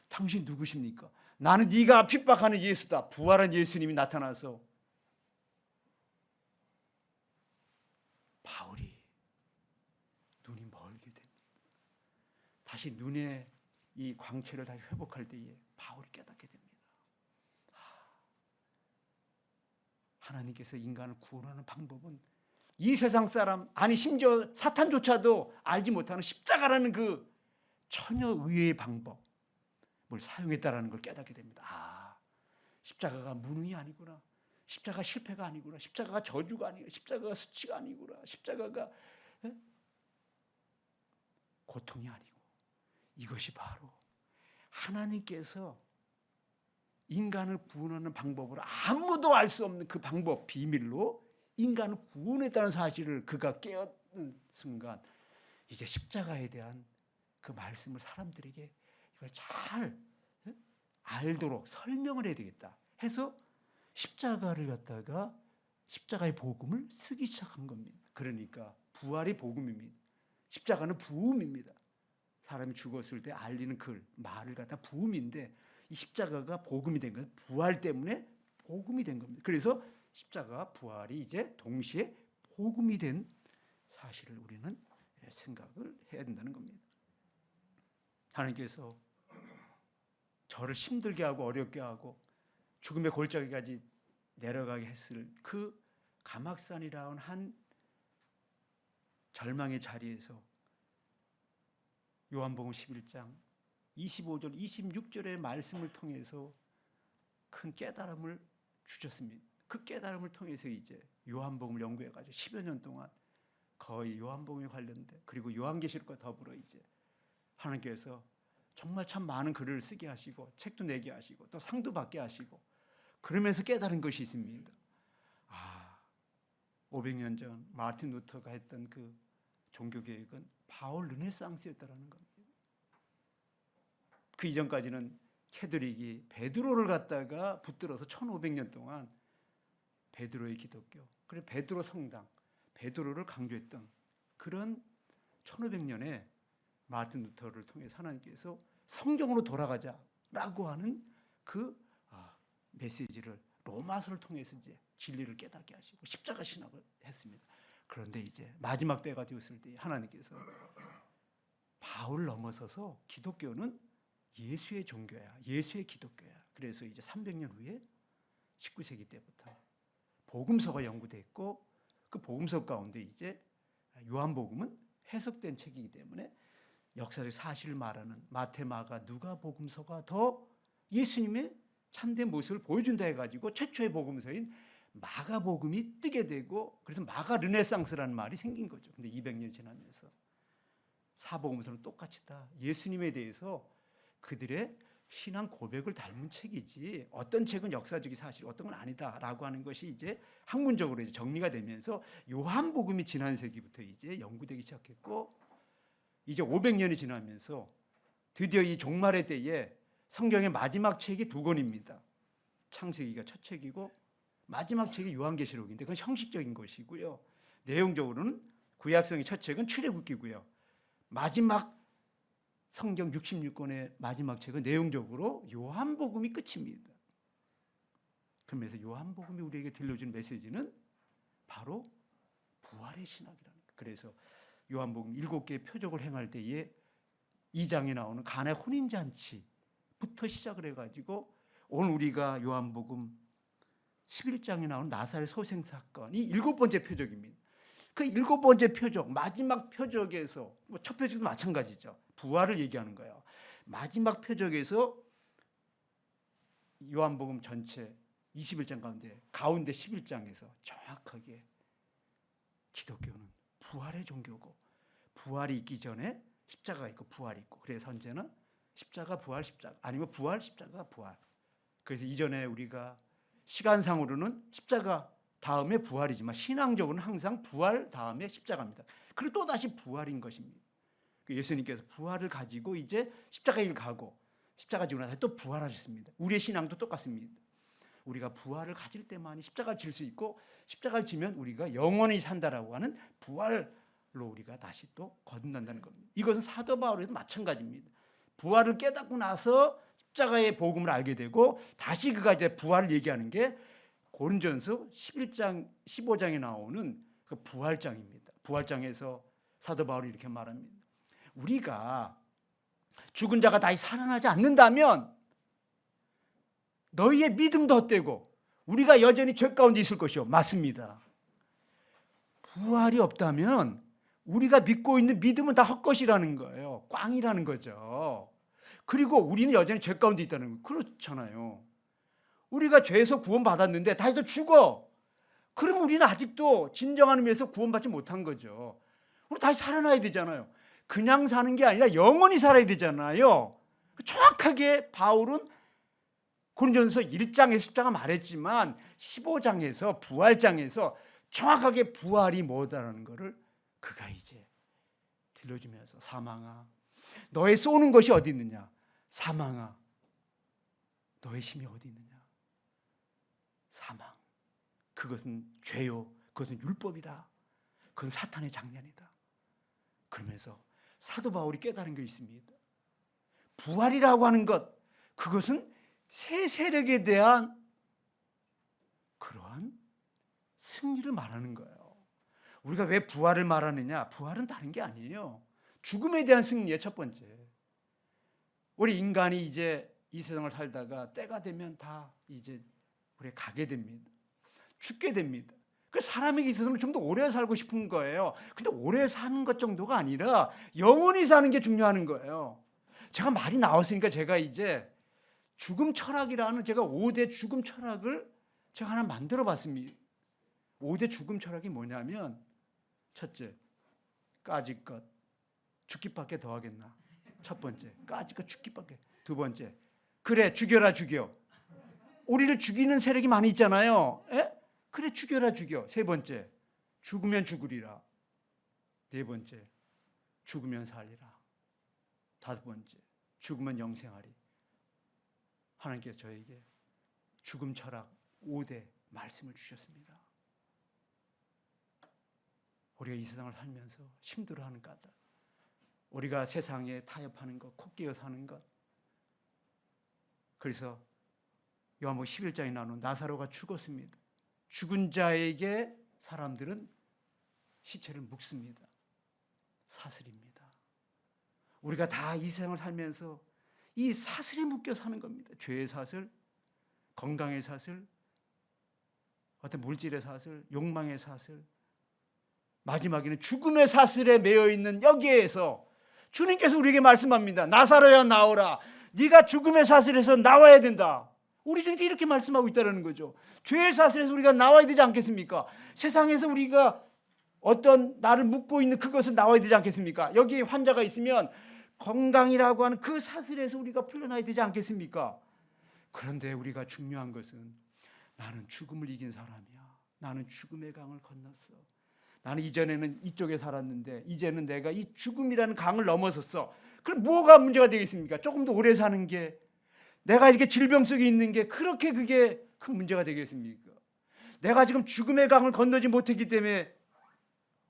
당신 누구십니까? 나는 네가 핍박하는 예수다. 부활한 예수님이 나타나서 바울이 눈이 멀게 됩니다. 다시 눈의 이 광채를 다시 회복할 때에 바울이 깨닫게 됩니다. 하나님께서 인간을 구원하는 방법은 이 세상 사람, 아니 심지어 사탄조차도 알지 못하는 십자가라는 그 처녀 의외의 방법을 사용했다라는 걸 깨닫게 됩니다. 아, 십자가가 무능이 아니구나. 십자가 실패가 아니구나. 십자가가 저주가 아니구나. 십자가가 수치가 아니구나. 십자가가 고통이 아니고 이것이 바로 하나님께서 인간을 구원하는 방법으로 아무도 알 수 없는 그 방법, 비밀로 인간을 구원했다는 사실을 그가 깨닫는 순간 이제 십자가에 대한 그 말씀을 사람들에게 이걸 잘 알도록 설명을 해야 되겠다 해서 십자가를 갖다가 십자가의 복음을 쓰기 시작한 겁니다. 그러니까 부활의 복음입니다. 십자가는 부음입니다. 사람이 죽었을 때 알리는 글, 말을 갖다 부음인데 이 십자가가 복음이 된 거예요. 부활 때문에 복음이 된 겁니다. 그래서 십자가, 부활이 이제 동시에 복음이 된 사실을 우리는 생각을 해야 된다는 겁니다. 하나님께서 저를 힘들게 하고 어렵게 하고 죽음의 골짜기까지 내려가게 했을 그 가막산이라는 한 절망의 자리에서 요한복음 11장 25절 26절의 말씀을 통해서 큰 깨달음을 주셨습니다. 그 깨달음을 통해서 이제 요한복음을 연구해가지고 10여 년 동안 거의 요한복음에 관련된 그리고 요한계시록과 더불어 이제 하나님께서 정말 참 많은 글을 쓰게 하시고 책도 내게 하시고 또 상도 받게 하시고 그러면서 깨달은 것이 있습니다. 500년 전 마틴 루터가 했던 그 종교개혁은 바울 르네상스였다라는 겁니다. 그 이전까지는 캐톨릭이 베드로를 갖다가 붙들어서 1500년 동안 베드로의 기독교, 그리고 베드로 성당, 베드로를 강조했던 그런 1500년에 마틴 루터를 통해서 하나님께서 성경으로 돌아가자라고 하는 그 메시지를 로마서를 통해서 이제 진리를 깨닫게 하시고 십자가 신학을 했습니다. 그런데 이제 마지막 때가 되었을 때 하나님께서 바울 넘어서서 기독교는 예수의 종교야, 예수의 기독교야. 그래서 이제 300년 후에 19세기 때부터 복음서가 연구됐고 그 복음서 가운데 이제 요한복음은 해석된 책이기 때문에 역사적 사실을 말하는 마태, 마가, 누가 복음서가 더 예수님의 참된 모습을 보여준다 해가지고 최초의 복음서인 마가복음이 뜨게 되고 그래서 마가 르네상스라는 말이 생긴 거죠. 근데 200년 지나면서 사복음서는 똑같이 다 예수님에 대해서 그들의 신앙 고백을 닮은 책이지 어떤 책은 역사적인 사실, 어떤 건 아니다라고 하는 것이 이제 학문적으로 이제 정리가 되면서 요한복음이 지난 세기부터 이제 연구되기 시작했고 이제 500년이 지나면서 드디어 이 종말의 때에 성경의 마지막 책이 2권입니다. 창세기가 첫 책이고 마지막 책이 요한계시록인데 그건 형식적인 것이고요. 내용적으로는 구약성의 첫 책은 출애굽기고요. 마지막 성경 66권의 마지막 책은 내용적으로 요한복음이 끝입니다. 그러면서 요한복음이 우리에게 들려준 메시지는 바로 부활의 신학이라는 거예요. 그래서 요한복음 7개의 표적을 행할 때에 2장에 나오는 가나의 혼인잔치부터 시작을 해가지고 오늘 우리가 요한복음 11장에 나오는 나사렛 소생사건이 7번째 표적입니다. 그 7번째 표적, 마지막 표적에서 첫 표적도 마찬가지죠. 부활을 얘기하는 거예요. 마지막 표적에서 요한복음 전체 21장 가운데 11장에서 정확하게 기독교는 부활의 종교고 부활이 있기 전에 십자가가 있고 부활이 있고 그래서 현재는 십자가 부활 십자가 아니면 부활 십자가 부활. 그래서 이전에 우리가 시간상으로는 십자가 다음에 부활이지만 신앙적으로는 항상 부활 다음에 십자가입니다. 그리고 또 다시 부활인 것입니다. 예수님께서 부활을 가지고 이제 십자가에 가고 십자가 지고 나서 또 부활하셨습니다. 우리의 신앙도 똑같습니다. 우리가 부활을 가질 때만이 십자가를 질 수 있고 십자가를 지면 우리가 영원히 산다라고 하는 부활로 우리가 다시 또 거듭난다는 겁니다. 이것은 사도 바울에도 마찬가지입니다. 부활을 깨닫고 나서 십자가의 복음을 알게 되고 다시 그가 이제 부활을 얘기하는 게 고린전서 11장 15장에 나오는 그 부활장입니다. 부활장에서 사도 바울이 이렇게 말합니다. 우리가 죽은 자가 다시 살아나지 않는다면 너희의 믿음도 헛되고 우리가 여전히 죄 가운데 있을 것이요. 맞습니다. 부활이 없다면 우리가 믿고 있는 믿음은 다 헛것이라는 거예요. 꽝이라는 거죠. 그리고 우리는 여전히 죄 가운데 있다는 거예요. 그렇잖아요. 우리가 죄에서 구원받았는데 다시 또 죽어. 그럼 우리는 아직도 진정한 의미에서 구원받지 못한 거죠. 우리 다시 살아나야 되잖아요. 그냥 사는 게 아니라 영원히 살아야 되잖아요. 정확하게 바울은 고린도전서 1장에서 10장은 말했지만 15장에서 부활장에서 정확하게 부활이 뭐다라는 것을 그가 이제 들려주면서 사망아 너의 쏘는 것이 어디 있느냐. 사망아 너의 힘이 어디 있느냐. 사망 그것은 죄요. 그것은 율법이다. 그건 사탄의 장난이다. 그러면서 사도 바울이 깨달은 게 있습니다. 부활이라고 하는 것 그것은 새 세력에 대한 그러한 승리를 말하는 거예요. 우리가 왜 부활을 말하느냐? 부활은 다른 게 아니에요. 죽음에 대한 승리의 첫 번째. 우리 인간이 이제 이 세상을 살다가 때가 되면 다 이제 우리 가게 됩니다. 죽게 됩니다. 그 사람에게 있어서는 좀 더 오래 살고 싶은 거예요. 근데 오래 사는 것 정도가 아니라 영원히 사는 게 중요한 거예요. 제가 말이 나왔으니까 제가 이제 죽음 철학이라는 제가 5대 죽음 철학을 제가 하나 만들어 봤습니다. 5대 죽음 철학이 뭐냐면 첫째, 까짓 것 죽기밖에 더 하겠나. 첫 번째, 까짓 것 죽기밖에. 두 번째, 그래 죽여라 죽여. 우리를 죽이는 세력이 많이 있잖아요. 에? 그래 죽여라 죽여. 세 번째, 죽으면 죽으리라. 네 번째, 죽으면 살리라. 다섯 번째, 죽으면 영생하리. 하나님께서 저에게 죽음 철학 5대 말씀을 주셨습니다. 우리가 이 세상을 살면서 힘들어하는 까닭, 우리가 세상에 타협하는 것, 콧기어 사는 것. 그래서 요한복음 11장에 나오는 나사로가 죽었습니다. 죽은 자에게 사람들은 시체를 묻습니다. 사슬입니다. 우리가 다 이 세상을 살면서 이 사슬에 묶여 사는 겁니다. 죄의 사슬, 건강의 사슬, 어떤 물질의 사슬, 욕망의 사슬, 마지막에는 죽음의 사슬에 매여 있는 여기에서 주님께서 우리에게 말씀합니다. 나사로야 나오라. 네가 죽음의 사슬에서 나와야 된다. 우리 주님께 이렇게 말씀하고 있다는 거죠. 죄의 사슬에서 우리가 나와야 되지 않겠습니까? 세상에서 우리가 어떤 나를 묶고 있는 그것은 나와야 되지 않겠습니까? 여기 환자가 있으면 건강이라고 하는 그 사슬에서 우리가 풀려나야 되지 않겠습니까? 그런데 우리가 중요한 것은 나는 죽음을 이긴 사람이야. 나는 죽음의 강을 건넜어. 나는 이전에는 이쪽에 살았는데 이제는 내가 이 죽음이라는 강을 넘어섰어. 그럼 뭐가 문제가 되겠습니까? 조금 더 오래 사는 게, 내가 이렇게 질병 속에 있는 게 그렇게 그게 큰 문제가 되겠습니까? 내가 지금 죽음의 강을 건너지 못했기 때문에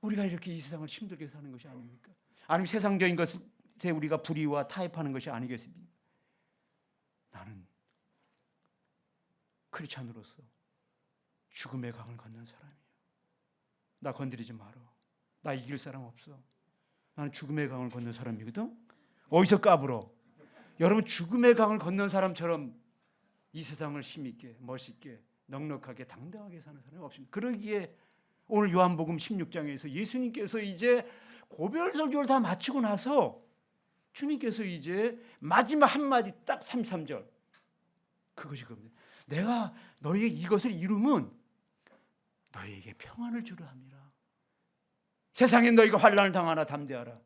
우리가 이렇게 이 세상을 힘들게 사는 것이 아닙니까? 아니면 세상적인 것에 우리가 불의와 타협하는 것이 아니겠습니까? 나는 크리스찬으로서 죽음의 강을 건넌 사람이에요. 나 건드리지 마라. 나 이길 사람 없어. 나는 죽음의 강을 건넌 사람이거든. 어디서 까불어? 여러분, 죽음의 강을 건넌 사람처럼 이 세상을 힘있게 멋있게 넉넉하게 당당하게 사는 사람이 없습니다. 그러기에 오늘 요한복음 16장에서 예수님께서 이제 고별 설교를 다 마치고 나서 주님께서 이제 마지막 한마디 딱 33절, 그것이 겁니다. 내가 너희에게 이것을 이루면 너희에게 평안을 주려 함이라. 세상에 너희가 환난을 당하나 담대하라.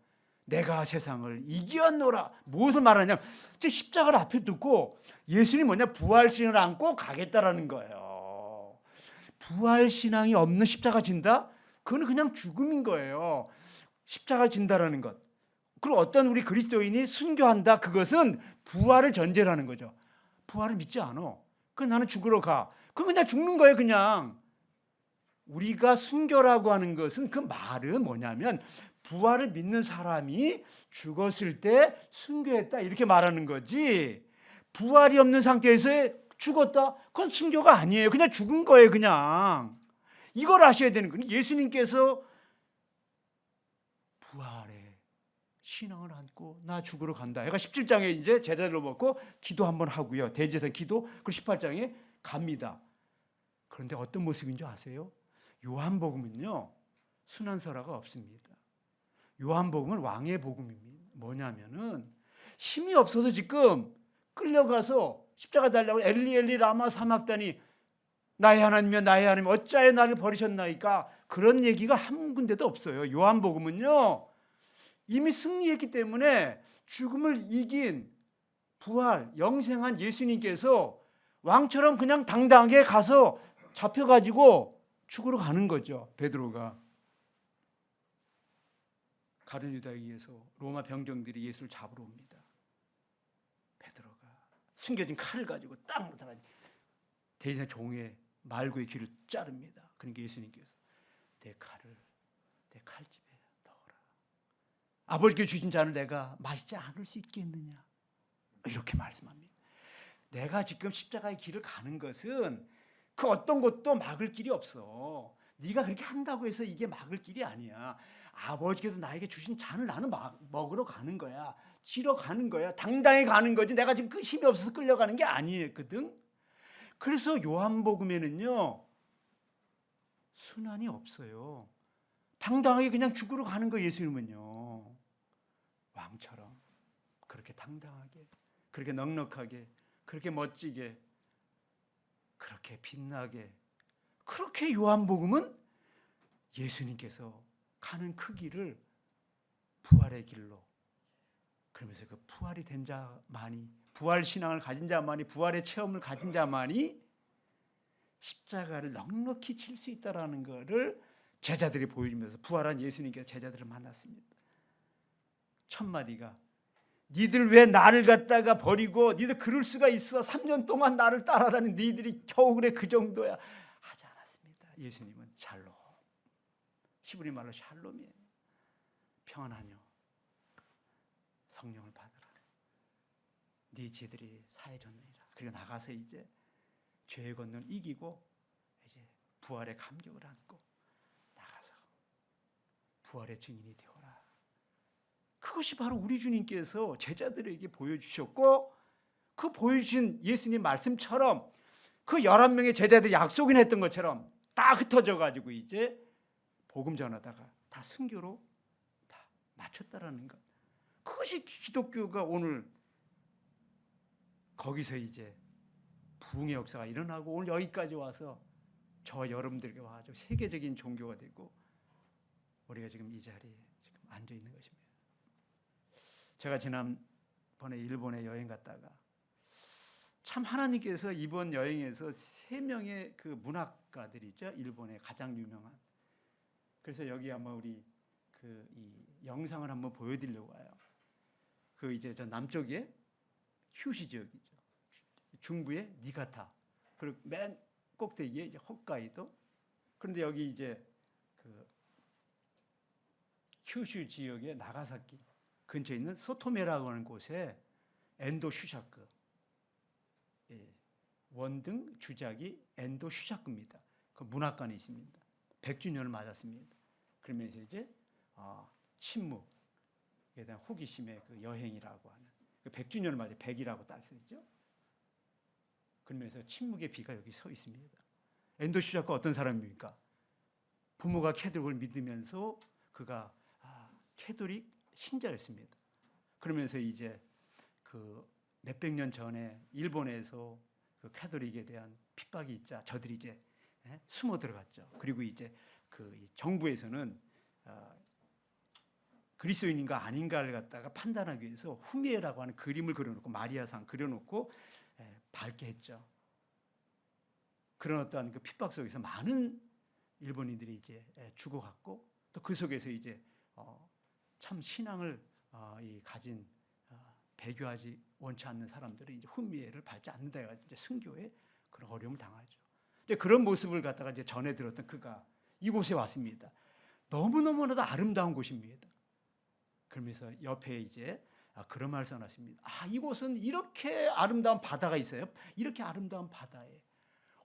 내가 세상을 이기었노라. 무엇을 말하냐면 십자가를 앞에 두고 예수님이 뭐냐, 부활신을 안고 가겠다라는 거예요. 부활신앙이 없는 십자가 진다? 그건 그냥 죽음인 거예요. 십자가 진다라는 것. 그리고 어떤 우리 그리스도인이 순교한다, 그것은 부활을 전제라는 거죠. 부활을 믿지 않아. 그럼 나는 죽으러 가. 그럼 그냥 죽는 거예요, 그냥. 우리가 순교라고 하는 것은 그 말은 뭐냐면 부활을 믿는 사람이 죽었을 때 순교했다, 이렇게 말하는 거지. 부활이 없는 상태에서 죽었다? 그건 순교가 아니에요. 그냥 죽은 거예요, 그냥. 이걸 아셔야 되는 거예요. 예수님께서 부활의 신앙을 안고 나 죽으러 간다. 얘가 17장에 이제 제자들로 먹고 기도 한번 하고요. 대제사장 기도. 그리고 18장에 갑니다. 그런데 어떤 모습인 줄 아세요? 요한복음은요, 순환설화가 없습니다. 요한복음은 왕의 복음입니다. 뭐냐면은 힘이 없어서 지금 끌려가서 십자가 달라고 엘리 엘리 라마 사막다니 나의 하나님이여 나의 하나님 어찌하여 나를 버리셨나이까 그런 얘기가 한 군데도 없어요. 요한복음은요 이미 승리했기 때문에 죽음을 이긴 부활 영생한 예수님께서 왕처럼 그냥 당당하게 가서 잡혀가지고 죽으러 가는 거죠. 베드로가 가룟 유다에 의해서 로마 병정들이 예수를 잡으러 옵니다. 베드로가 숨겨진 칼을 가지고 딱 못하니 대신에 종의 말구의 귀를 자릅니다. 그러니까 예수님께서 내 칼집에 넣어라. 아버지께 주신 잔을 내가 마시지 않을 수 있겠느냐 이렇게 말씀합니다. 내가 지금 십자가의 길을 가는 것은 그 어떤 것도 막을 길이 없어. 네가 그렇게 한다고 해서 이게 막을 길이 아니야. 아버지께서 나에게 주신 잔을 나는 먹으러 가는 거야. 지러 가는 거야. 당당히 가는 거지. 내가 지금 그 힘이 없어서 끌려가는 게 아니거든. 그래서 요한복음에는요 순환이 없어요. 당당하게 그냥 죽으러 가는 거. 예수님은요 왕처럼 그렇게 당당하게, 그렇게 넉넉하게, 그렇게 멋지게, 그렇게 빛나게, 그렇게 요한복음은 예수님께서 가는 그 길을 부활의 길로, 그러면서 그 부활이 된 자만이, 부활 신앙을 가진 자만이, 부활의 체험을 가진 자만이 십자가를 넉넉히 칠 수 있다라는 것을 제자들이 보여주면서 부활한 예수님께서 제자들을 만났습니다. 첫 마디가 니들 왜 나를 갖다가 버리고 니들 그럴 수가 있어 3년 동안 나를 따라다닌 니들이 겨우 그래 그 정도야 하지 않았습니다. 예수님은 샬롬, 히브리 말로 샬롬이에요. 평안하뇨 성령을 받으라. 네 죄들이 사해졌느니라. 그리고 나가서 이제 죄의 권능을 이기고 이제 부활의 감격을 안고 나가서 부활의 증인이 되어라. 그것이 바로 우리 주님께서 제자들에게 보여주셨고, 그 보여주신 예수님 말씀처럼 그 11명의 제자들이 약속이나 했던 것처럼 다 흩어져 가지고 이제 복음 전하다가 다 순교로 다 마쳤다라는 것. 그것이 기독교가 오늘 거기서 이제 부흥의 역사가 일어나고 오늘 여기까지 와서 저와 여러분들에게 와서 세계적인 종교가 되고 우리가 지금 이 자리에 지금 앉아 있는 것입니다. 제가 지난번에 일본에 여행 갔다가 참 하나님께서 이번 여행에서 3명의 그 문학가들이 있죠. 일본의 가장 유명한. 그래서 여기 아마 우리 이 영상을 한번 보여드리려고 해요. 그 이제 저 남쪽에 휴시 지역이죠. 중부의 니가타. 그리고 맨 꼭대기에 이제 홋카이도. 그런데 여기 이제 그 휴슈 지역의 나가사키 근처에 있는 소토메라고 하는 곳에 엔도 슈샤크, 원등 주작이 엔도 슈샤크입니다. 그 문학관에 있습니다. 100주년을 맞았습니다. 그러면서 이제 침묵에 대한 호기심의 그 여행이라고 하는 그 100주년을 맞아 100이라고 딱 써있죠. 그러면서 침묵의 비가 여기 서 있습니다. 엔도 슈샤크가 어떤 사람입니까? 부모가 캐톨릭을 믿으면서 그가 캐톨릭 신자였습니다. 그러면서 이제 그 몇백 년 전에 일본에서 그 캐톨릭에 대한 핍박이 있자 저들이 이제 숨어 들어갔죠. 그리고 이제 그 정부에서는 그리스도인인가 아닌가를 갖다가 판단하기 위해서 후미에라고 하는 그림을 그려놓고 마리아상 그려놓고 밝게 했죠. 그런 어떠한 그 핍박 속에서 많은 일본인들이 이제 죽어갔고 또 그 속에서 이제 참 신앙을 가진 배교하지 원치 않는 사람들은 이제 훈미애를 밟지 않는다 해가지고 이제 순교에 그런 어려움을 당하죠. 이제 그런 모습을 갖다가 이제 전해 들었던 그가 이곳에 왔습니다. 너무너무나도 아름다운 곳입니다. 그러면서 옆에 이제 그런 말을 써놨습니다. 이곳은 이렇게 아름다운 바다가 있어요. 이렇게 아름다운 바다에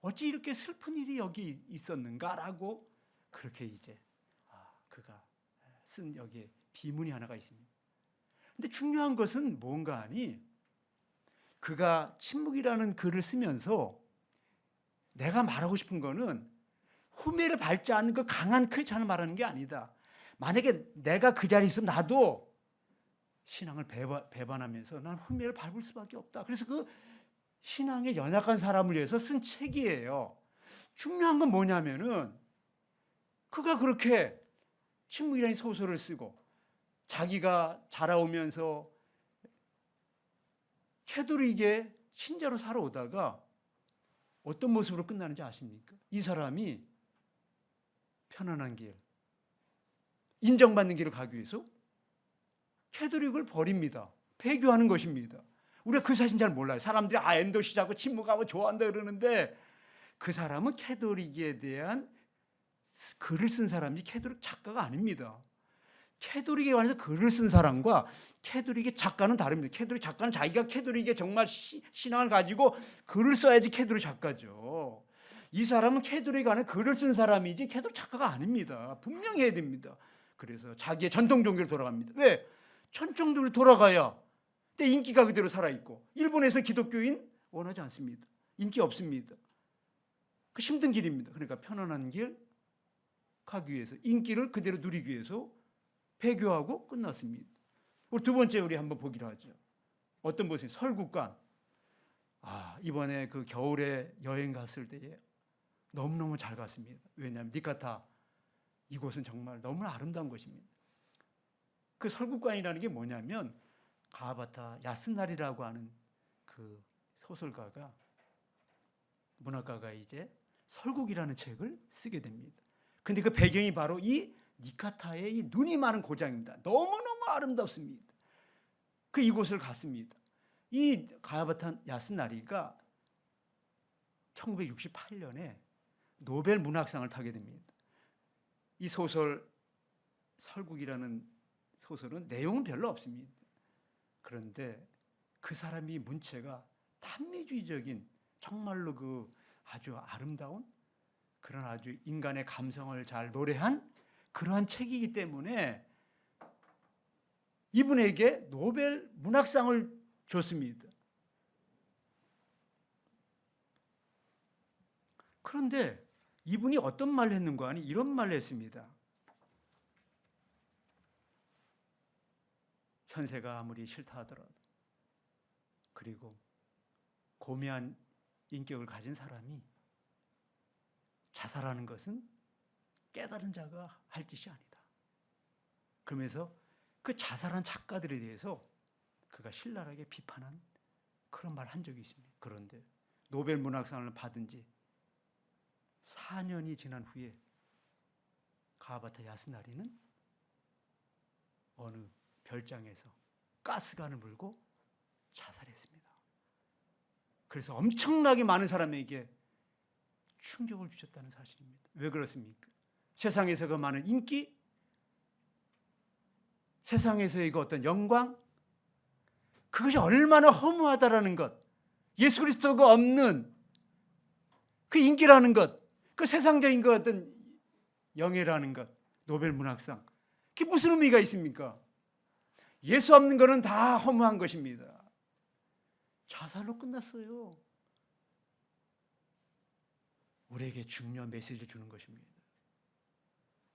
어찌 이렇게 슬픈 일이 여기 있었는가라고 그렇게 이제 그가 쓴 여기에 비문이 하나가 있습니다. 근데 중요한 것은 뭔가 하니 그가 침묵이라는 글을 쓰면서 내가 말하고 싶은 거는 후매를 밟지 않는 그 강한 크리스찬을 말하는 게 아니다. 만약에 내가 그 자리에 있으면 나도 신앙을 배반하면서 난 후매를 밟을 수밖에 없다. 그래서 그 신앙에 연약한 사람을 위해서 쓴 책이에요. 중요한 건 뭐냐면은 그가 그렇게 침묵이라는 소설을 쓰고 자기가 자라오면서 캐톨릭의 신자로 살아오다가 어떤 모습으로 끝나는지 아십니까? 이 사람이 편안한 길, 인정받는 길을 가기 위해서 캐톨릭을 버립니다. 폐교하는 것입니다. 우리가 그 사실 잘 몰라요. 사람들이 엔도시자고 침묵하고 좋아한다 그러는데 그 사람은 캐톨릭에 대한 글을 쓴 사람이 캐톨릭 작가가 아닙니다. 캐톨릭에 관해서 글을 쓴 사람과 캐톨릭의 작가는 다릅니다. 캐톨릭 작가는 자기가 캐톨릭에 정말 신앙을 가지고 글을 써야지 캐톨릭 작가죠. 이 사람은 캐톨릭 안에 글을 쓴 사람이지 캐톨릭 작가가 아닙니다. 분명히 해야 됩니다. 그래서 자기의 전통 종교로 돌아갑니다. 왜? 전통 종교로 돌아가야 근데 인기가 그대로 살아있고 일본에서 기독교인 원하지 않습니다. 인기 없습니다. 그 힘든 길입니다. 그러니까 편안한 길 가기 위해서 인기를 그대로 누리기 위해서 폐교하고 끝났습니다. 두 번째 우리 한번 보기로 하죠. 어떤 곳이 설국간. 이번에 그 겨울에 여행 갔을 때에 너무너무 잘 갔습니다. 왜냐하면 니카타 이곳은 정말 너무 아름다운 곳입니다. 그 설국간이라는 게 뭐냐면 가하바타 야스나리라고 하는 그 소설가가 문학가가 이제 설국이라는 책을 쓰게 됩니다. 근데 그 배경이 바로 이 니카타의 이 눈이 많은 고장입니다. 너무너무 아름답습니다. 이곳을 갔습니다. 이 가하바타 야스나리가 1968년에 노벨 문학상을 타게 됩니다. 이 소설 설국이라는 소설은 내용은 별로 없습니다. 그런데 그 사람이 문체가 탐미주의적인 정말로 그 아주 아름다운 그런 아주 인간의 감성을 잘 노래한 그러한 책이기 때문에 이분에게 노벨 문학상을 줬습니다. 그런데 이분이 어떤 말을 했는가 하니 이런 말을 했습니다. 현세가 아무리 싫다 하더라도 그리고 고매한 인격을 가진 사람이 자살하는 것은 깨달은 자가 할 짓이 아니다. 그러면서 그 자살한 작가들에 대해서 그가 신랄하게 비판한 그런 말 한 적이 있습니다. 그런데 노벨 문학상을 받은 지 4년이 지난 후에 가하바타 야스나리는 어느 별장에서 가스관을 물고 자살했습니다. 그래서 엄청나게 많은 사람에게 충격을 주셨다는 사실입니다. 왜 그렇습니까? 세상에서 그 많은 인기, 세상에서의 그 어떤 영광, 그것이 얼마나 허무하다라는 것, 예수 그리스도가 없는 그 인기라는 것, 그 세상적인 그 어떤 영예라는 것, 노벨 문학상, 그게 무슨 의미가 있습니까? 예수 없는 것은 다 허무한 것입니다. 자살로 끝났어요. 우리에게 중요한 메시지를 주는 것입니다.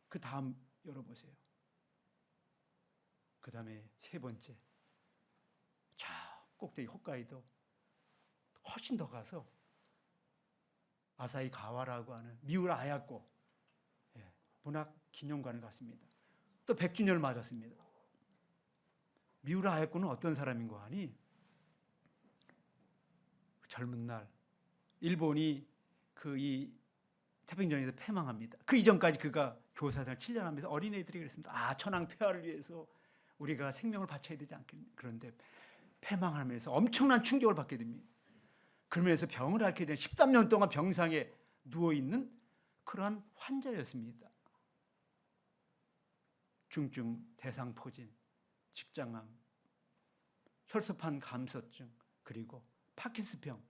그 다음 열어보세요. 그 다음에 세 번째, 저 꼭대기 홋카이도 훨씬 더 가서 아사히 가와라고 하는 미우라 아야코 문학 기념관을 갔습니다. 또 100주년을 맞았습니다. 미우라 아야코는 어떤 사람인가 하니 젊은 날 일본이 이 태평양에서 패망합니다. 그 이전까지 그가 교사생활 7년 하면서 어린애들이 그랬습니다. 천황 폐하를 위해서 우리가 생명을 바쳐야 되지 않겠냐. 그런데 패망하면서 엄청난 충격을 받게 됩니다. 그러면서 병을 앓게 된 13년 동안 병상에 누워있는 그러한 환자였습니다. 중증 대상포진, 직장암, 혈소판 감소증, 그리고 파킨슨병,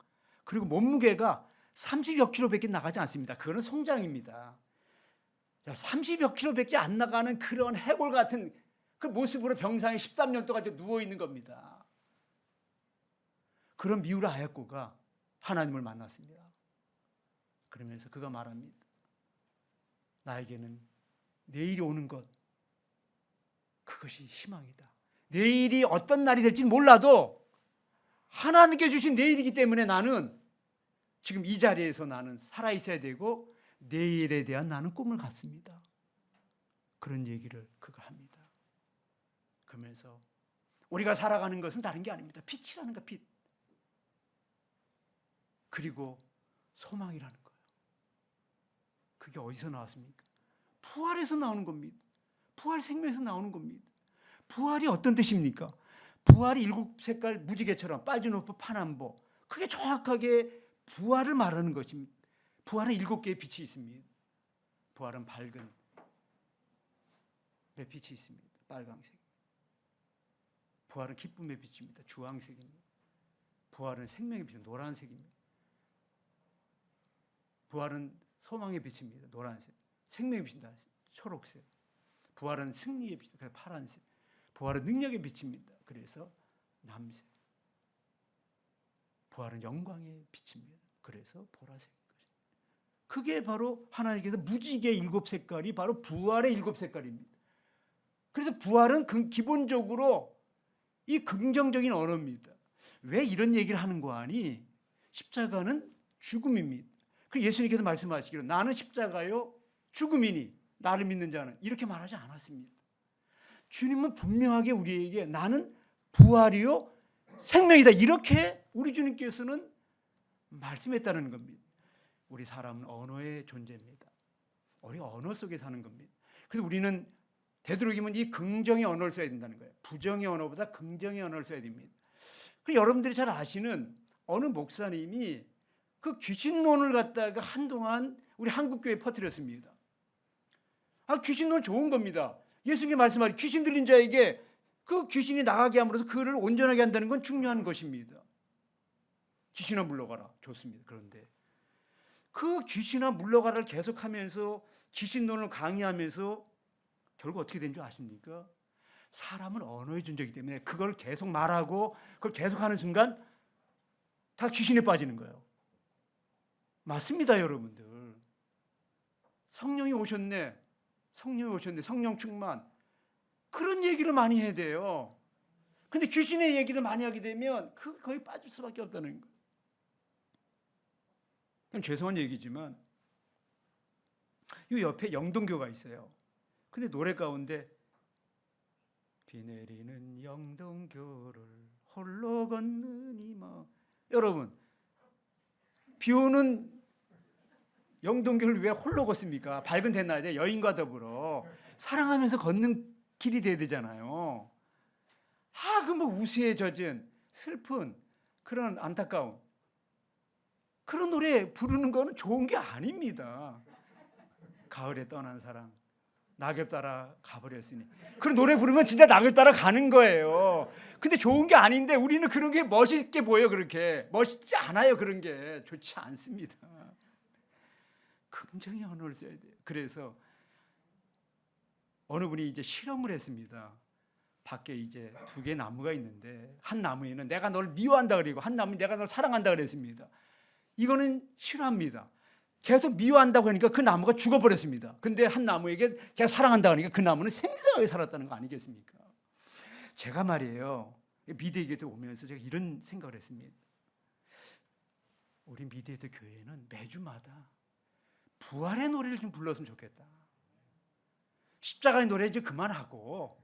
그리고 몸무게가 30여 킬로밖에 나가지 않습니다. 그거는 송장입니다. 30여 킬로밖에 안 나가는 그런 해골 같은 그 모습으로 병상에 13년 동안 누워있는 겁니다. 그런 미우라 아야코가 하나님을 만났습니다. 그러면서 그가 말합니다. 나에게는 내일이 오는 것, 그것이 희망이다. 내일이 어떤 날이 될지 몰라도 하나님께 주신 내일이기 때문에 나는 지금 이 자리에서 나는 살아있어야 되고 내일에 대한 나는 꿈을 갖습니다. 그런 얘기를 그가 합니다. 그러면서 우리가 살아가는 것은 다른 게 아닙니다. 빛이라는 거, 빛. 그리고 소망이라는 거예요. 그게 어디서 나왔습니까? 부활에서 나오는 겁니다. 부활 생명에서 나오는 겁니다. 부활이 어떤 뜻입니까? 부활이 일곱 색깔 무지개처럼 빨주노프 파남보, 그게 정확하게 부활을 말하는 것입니다. 부활은 일곱 개의 빛이 있습니다. 부활은 밝은 빛이 있습니다. 빨강색. 부활은 기쁨의 빛입니다. 주황색입니다. 부활은 생명의 빛입니다. 노란색입니다. 부활은 소망의 빛입니다. 노란색. 생명의 빛입니다. 초록색. 부활은 승리의 빛, 그래서 파란색. 부활은 능력의 빛입니다. 그래서 남색. 부활은 영광의 빛입니다. 그래서 보라색인 것입니다. 그게 바로 하나님께서 무지개 일곱 색깔이 바로 부활의 일곱 색깔입니다. 그래서 부활은 기본적으로 이 긍정적인 언어입니다. 왜 이런 얘기를 하는 거 아니? 십자가는 죽음입니다. 그 예수님께서 말씀하시기로 나는 십자가요 죽음이니 나를 믿는 자는, 이렇게 말하지 않았습니다. 주님은 분명하게 우리에게 나는 부활이요 생명이다, 이렇게 우리 주님께서는 말씀했다는 겁니다. 우리 사람은 언어의 존재입니다. 우리 언어 속에 사는 겁니다. 그래서 우리는 되도록이면 이 긍정의 언어를 써야 된다는 거예요. 부정의 언어보다 긍정의 언어를 써야 됩니다. 여러분들이 잘 아시는 어느 목사님이 그 귀신론을 갖다가 한동안 우리 한국교회에 퍼뜨렸습니다. 귀신론 좋은 겁니다. 예수님이 말씀하신 귀신 들린 자에게 그 귀신이 나가게 함으로써 그를 온전하게 한다는 건 중요한 것입니다. 귀신아 물러가라, 좋습니다. 그런데 그 귀신아 물러가라를 계속하면서 귀신론을 강의하면서 결국 어떻게 된 줄 아십니까? 사람은 언어의 존재이기 때문에 그걸 계속 말하고 그걸 계속하는 순간 다 귀신에 빠지는 거예요. 맞습니다, 여러분들. 성령이 오셨네, 성령 충만, 그런 얘기를 많이 해야 돼요. 근데 귀신의 얘기를 많이 하게 되면 거의 빠질 수밖에 없다는 거예요. 죄송한 얘기지만 이 옆에 영동교가 있어요. 근데 노래 가운데 비 내리는 영동교를 홀로 걷느니마, 여러분 비 오는 영동교를 왜 홀로 걷습니까? 밝은 대낮에 여인과 더불어 사랑하면서 걷는 길이 돼야 되잖아요. 그 뭐 우수에 젖은 슬픈 그런 안타까움, 그런 노래 부르는 거는 좋은 게 아닙니다. 가을에 떠난 사랑, 낙엽 따라 가버렸으니, 그런 노래 부르면 진짜 낙엽 따라 가는 거예요. 근데 좋은 게 아닌데 우리는 그런 게 멋있게 보여. 그렇게 멋있지 않아요. 그런 게 좋지 않습니다. 긍정의 언어를 써야 돼요. 그래서 어느 분이 이제 실험을 했습니다. 밖에 이제 두 개의 나무가 있는데 한 나무에는 내가 널 미워한다 그리고 한 나무는 내가 널 사랑한다 그랬습니다. 이거는 실화입니다. 계속 미워한다고 하니까 그 나무가 죽어버렸습니다. 근데 한 나무에게 계속 사랑한다 하니까 그 나무는 생생하게 살았다는 거 아니겠습니까? 제가 말이에요, 미디어교회 오면서 제가 이런 생각을 했습니다. 우리 미디어교회 교회는 매주마다 부활의 노래를 좀 불렀으면 좋겠다. 십자가의 노래 이제 그만하고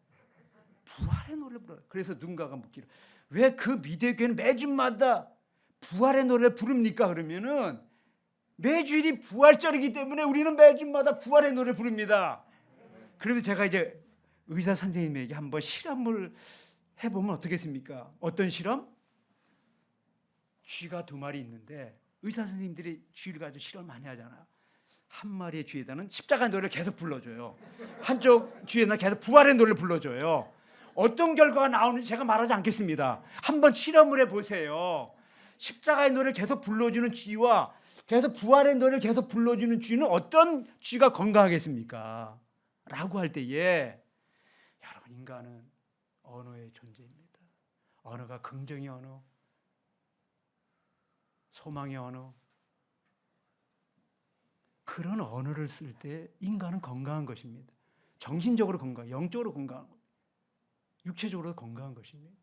부활의 노래를 불러. 그래서 누군가가 묻기를, 왜 그 미디어교회는 매주마다 부활의 노래를 부릅니까? 그러면은 매주일이 부활절이기 때문에 우리는 매주마다 부활의 노래를 부릅니다. 그래서 제가 이제 의사 선생님에게 한번 실험을 해보면 어떻겠습니까? 어떤 실험? 쥐가 두 마리 있는데 의사 선생님들이 쥐를 가지고 실험을 많이 하잖아요. 한 마리의 쥐에다는 십자가의 노래를 계속 불러줘요. 한쪽 쥐에는 계속 부활의 노래를 불러줘요. 어떤 결과가 나오는지 제가 말하지 않겠습니다. 한번 실험을 해보세요. 십자가의 노래를 계속 불러주는 쥐와 계속 부활의 노래를 계속 불러주는 쥐는 어떤 쥐가 건강하겠습니까? 라고 할 때에, 여러분, 인간은 언어의 존재입니다. 언어가 긍정의 언어, 소망의 언어, 그런 언어를 쓸 때 인간은 건강한 것입니다. 정신적으로 건강, 영적으로 건강한 것, 육체적으로 건강한 것입니다.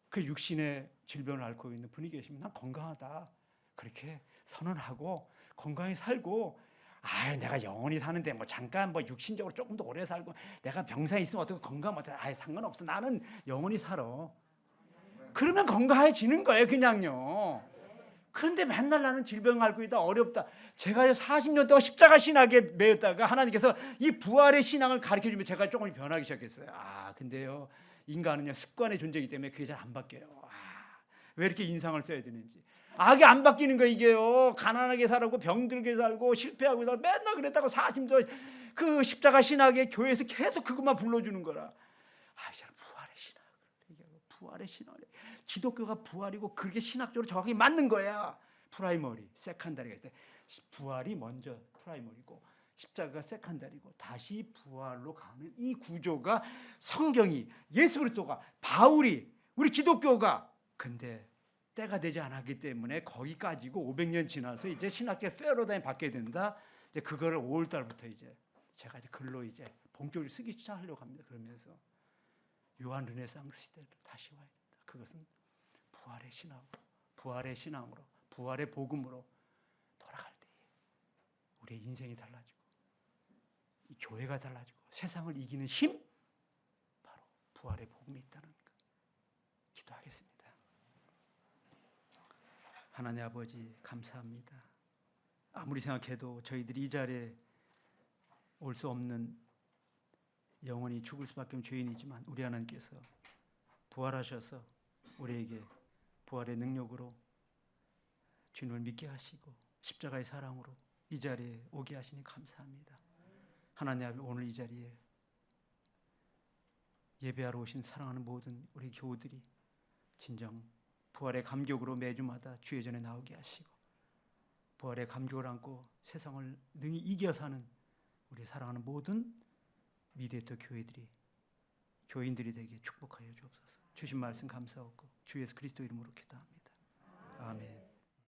그 육신의 질병을 앓고 있는 분이 계시면 난 건강하다 그렇게 선언하고 건강히 살고, 내가 영원히 사는데 뭐 잠깐 뭐 육신적으로 조금 더 오래 살고 내가 병사 있으면 어떻게 건강 못해, 상관없어, 나는 영원히 살아. 그러면 건강해지는 거예요, 그냥요. 그런데 맨날 나는 질병 앓고 있다, 어렵다. 제가 40년 동안 십자가 신학에 매였다가 하나님께서 이 부활의 신앙을 가르쳐주면 제가 조금 변하기 시작했어요. 근데요, 인간은요 습관의 존재이기 때문에 그게 잘 안 바뀌어요. 왜 이렇게 인상을 써야 되는지. 이게 안 바뀌는 거, 이게요. 가난하게 살고 병들게 살고 실패하고 살고 맨날 그랬다고 40년 그 십자가 신학의 교회에서 계속 그것만 불러주는 거라. 부활의 신학을 얘기하고, 부활의 신학을, 기독교가 부활이고 그게 신학적으로 정확히 맞는 거야. 프라이머리, 세컨다리가 있어요. 부활이 먼저 프라이머리고 십자가가 세컨다리고 다시 부활로 가는 이 구조가 성경이, 예수 그리스도가, 바울이, 우리 기독교가, 근데 때가 되지 않았기 때문에 거기까지고 500년 지나서 이제 신학계 패러다임 바뀌어야 된다. 이제 그거를 5월 달부터 이제 제가 이제 글로 이제 본격적으로 쓰기 시작하려고 합니다. 그러면서 요한 르네상스 시대로 다시 와야 된다. 그것은 부활의 신앙으로, 부활의 복음으로 돌아갈 때에 우리의 인생이 달라지고 이 교회가 달라지고 세상을 이기는 힘, 바로 부활의 복음이 있다는 것. 기도하겠습니다. 하나님 아버지, 감사합니다. 아무리 생각해도 저희들이 이 자리에 올 수 없는, 영원히 죽을 수밖에 없는 죄인이지만 우리 하나님께서 부활하셔서 우리에게 부활의 능력으로 주님을 믿게 하시고 십자가의 사랑으로 이 자리에 오게 하시니 감사합니다. 하나님 아버지, 오늘 이 자리에 예배하러 오신 사랑하는 모든 우리 교우들이 진정 부활의 감격으로 매주마다 주의 전에 나오게 하시고 부활의 감격을 안고 세상을 능히 이겨 사는 우리 사랑하는 모든 미래의 교인들이 되게 축복하여 주옵소서. 주신 말씀 감사하고 주 예수 그리스도 이름으로 기도합니다. 아멘.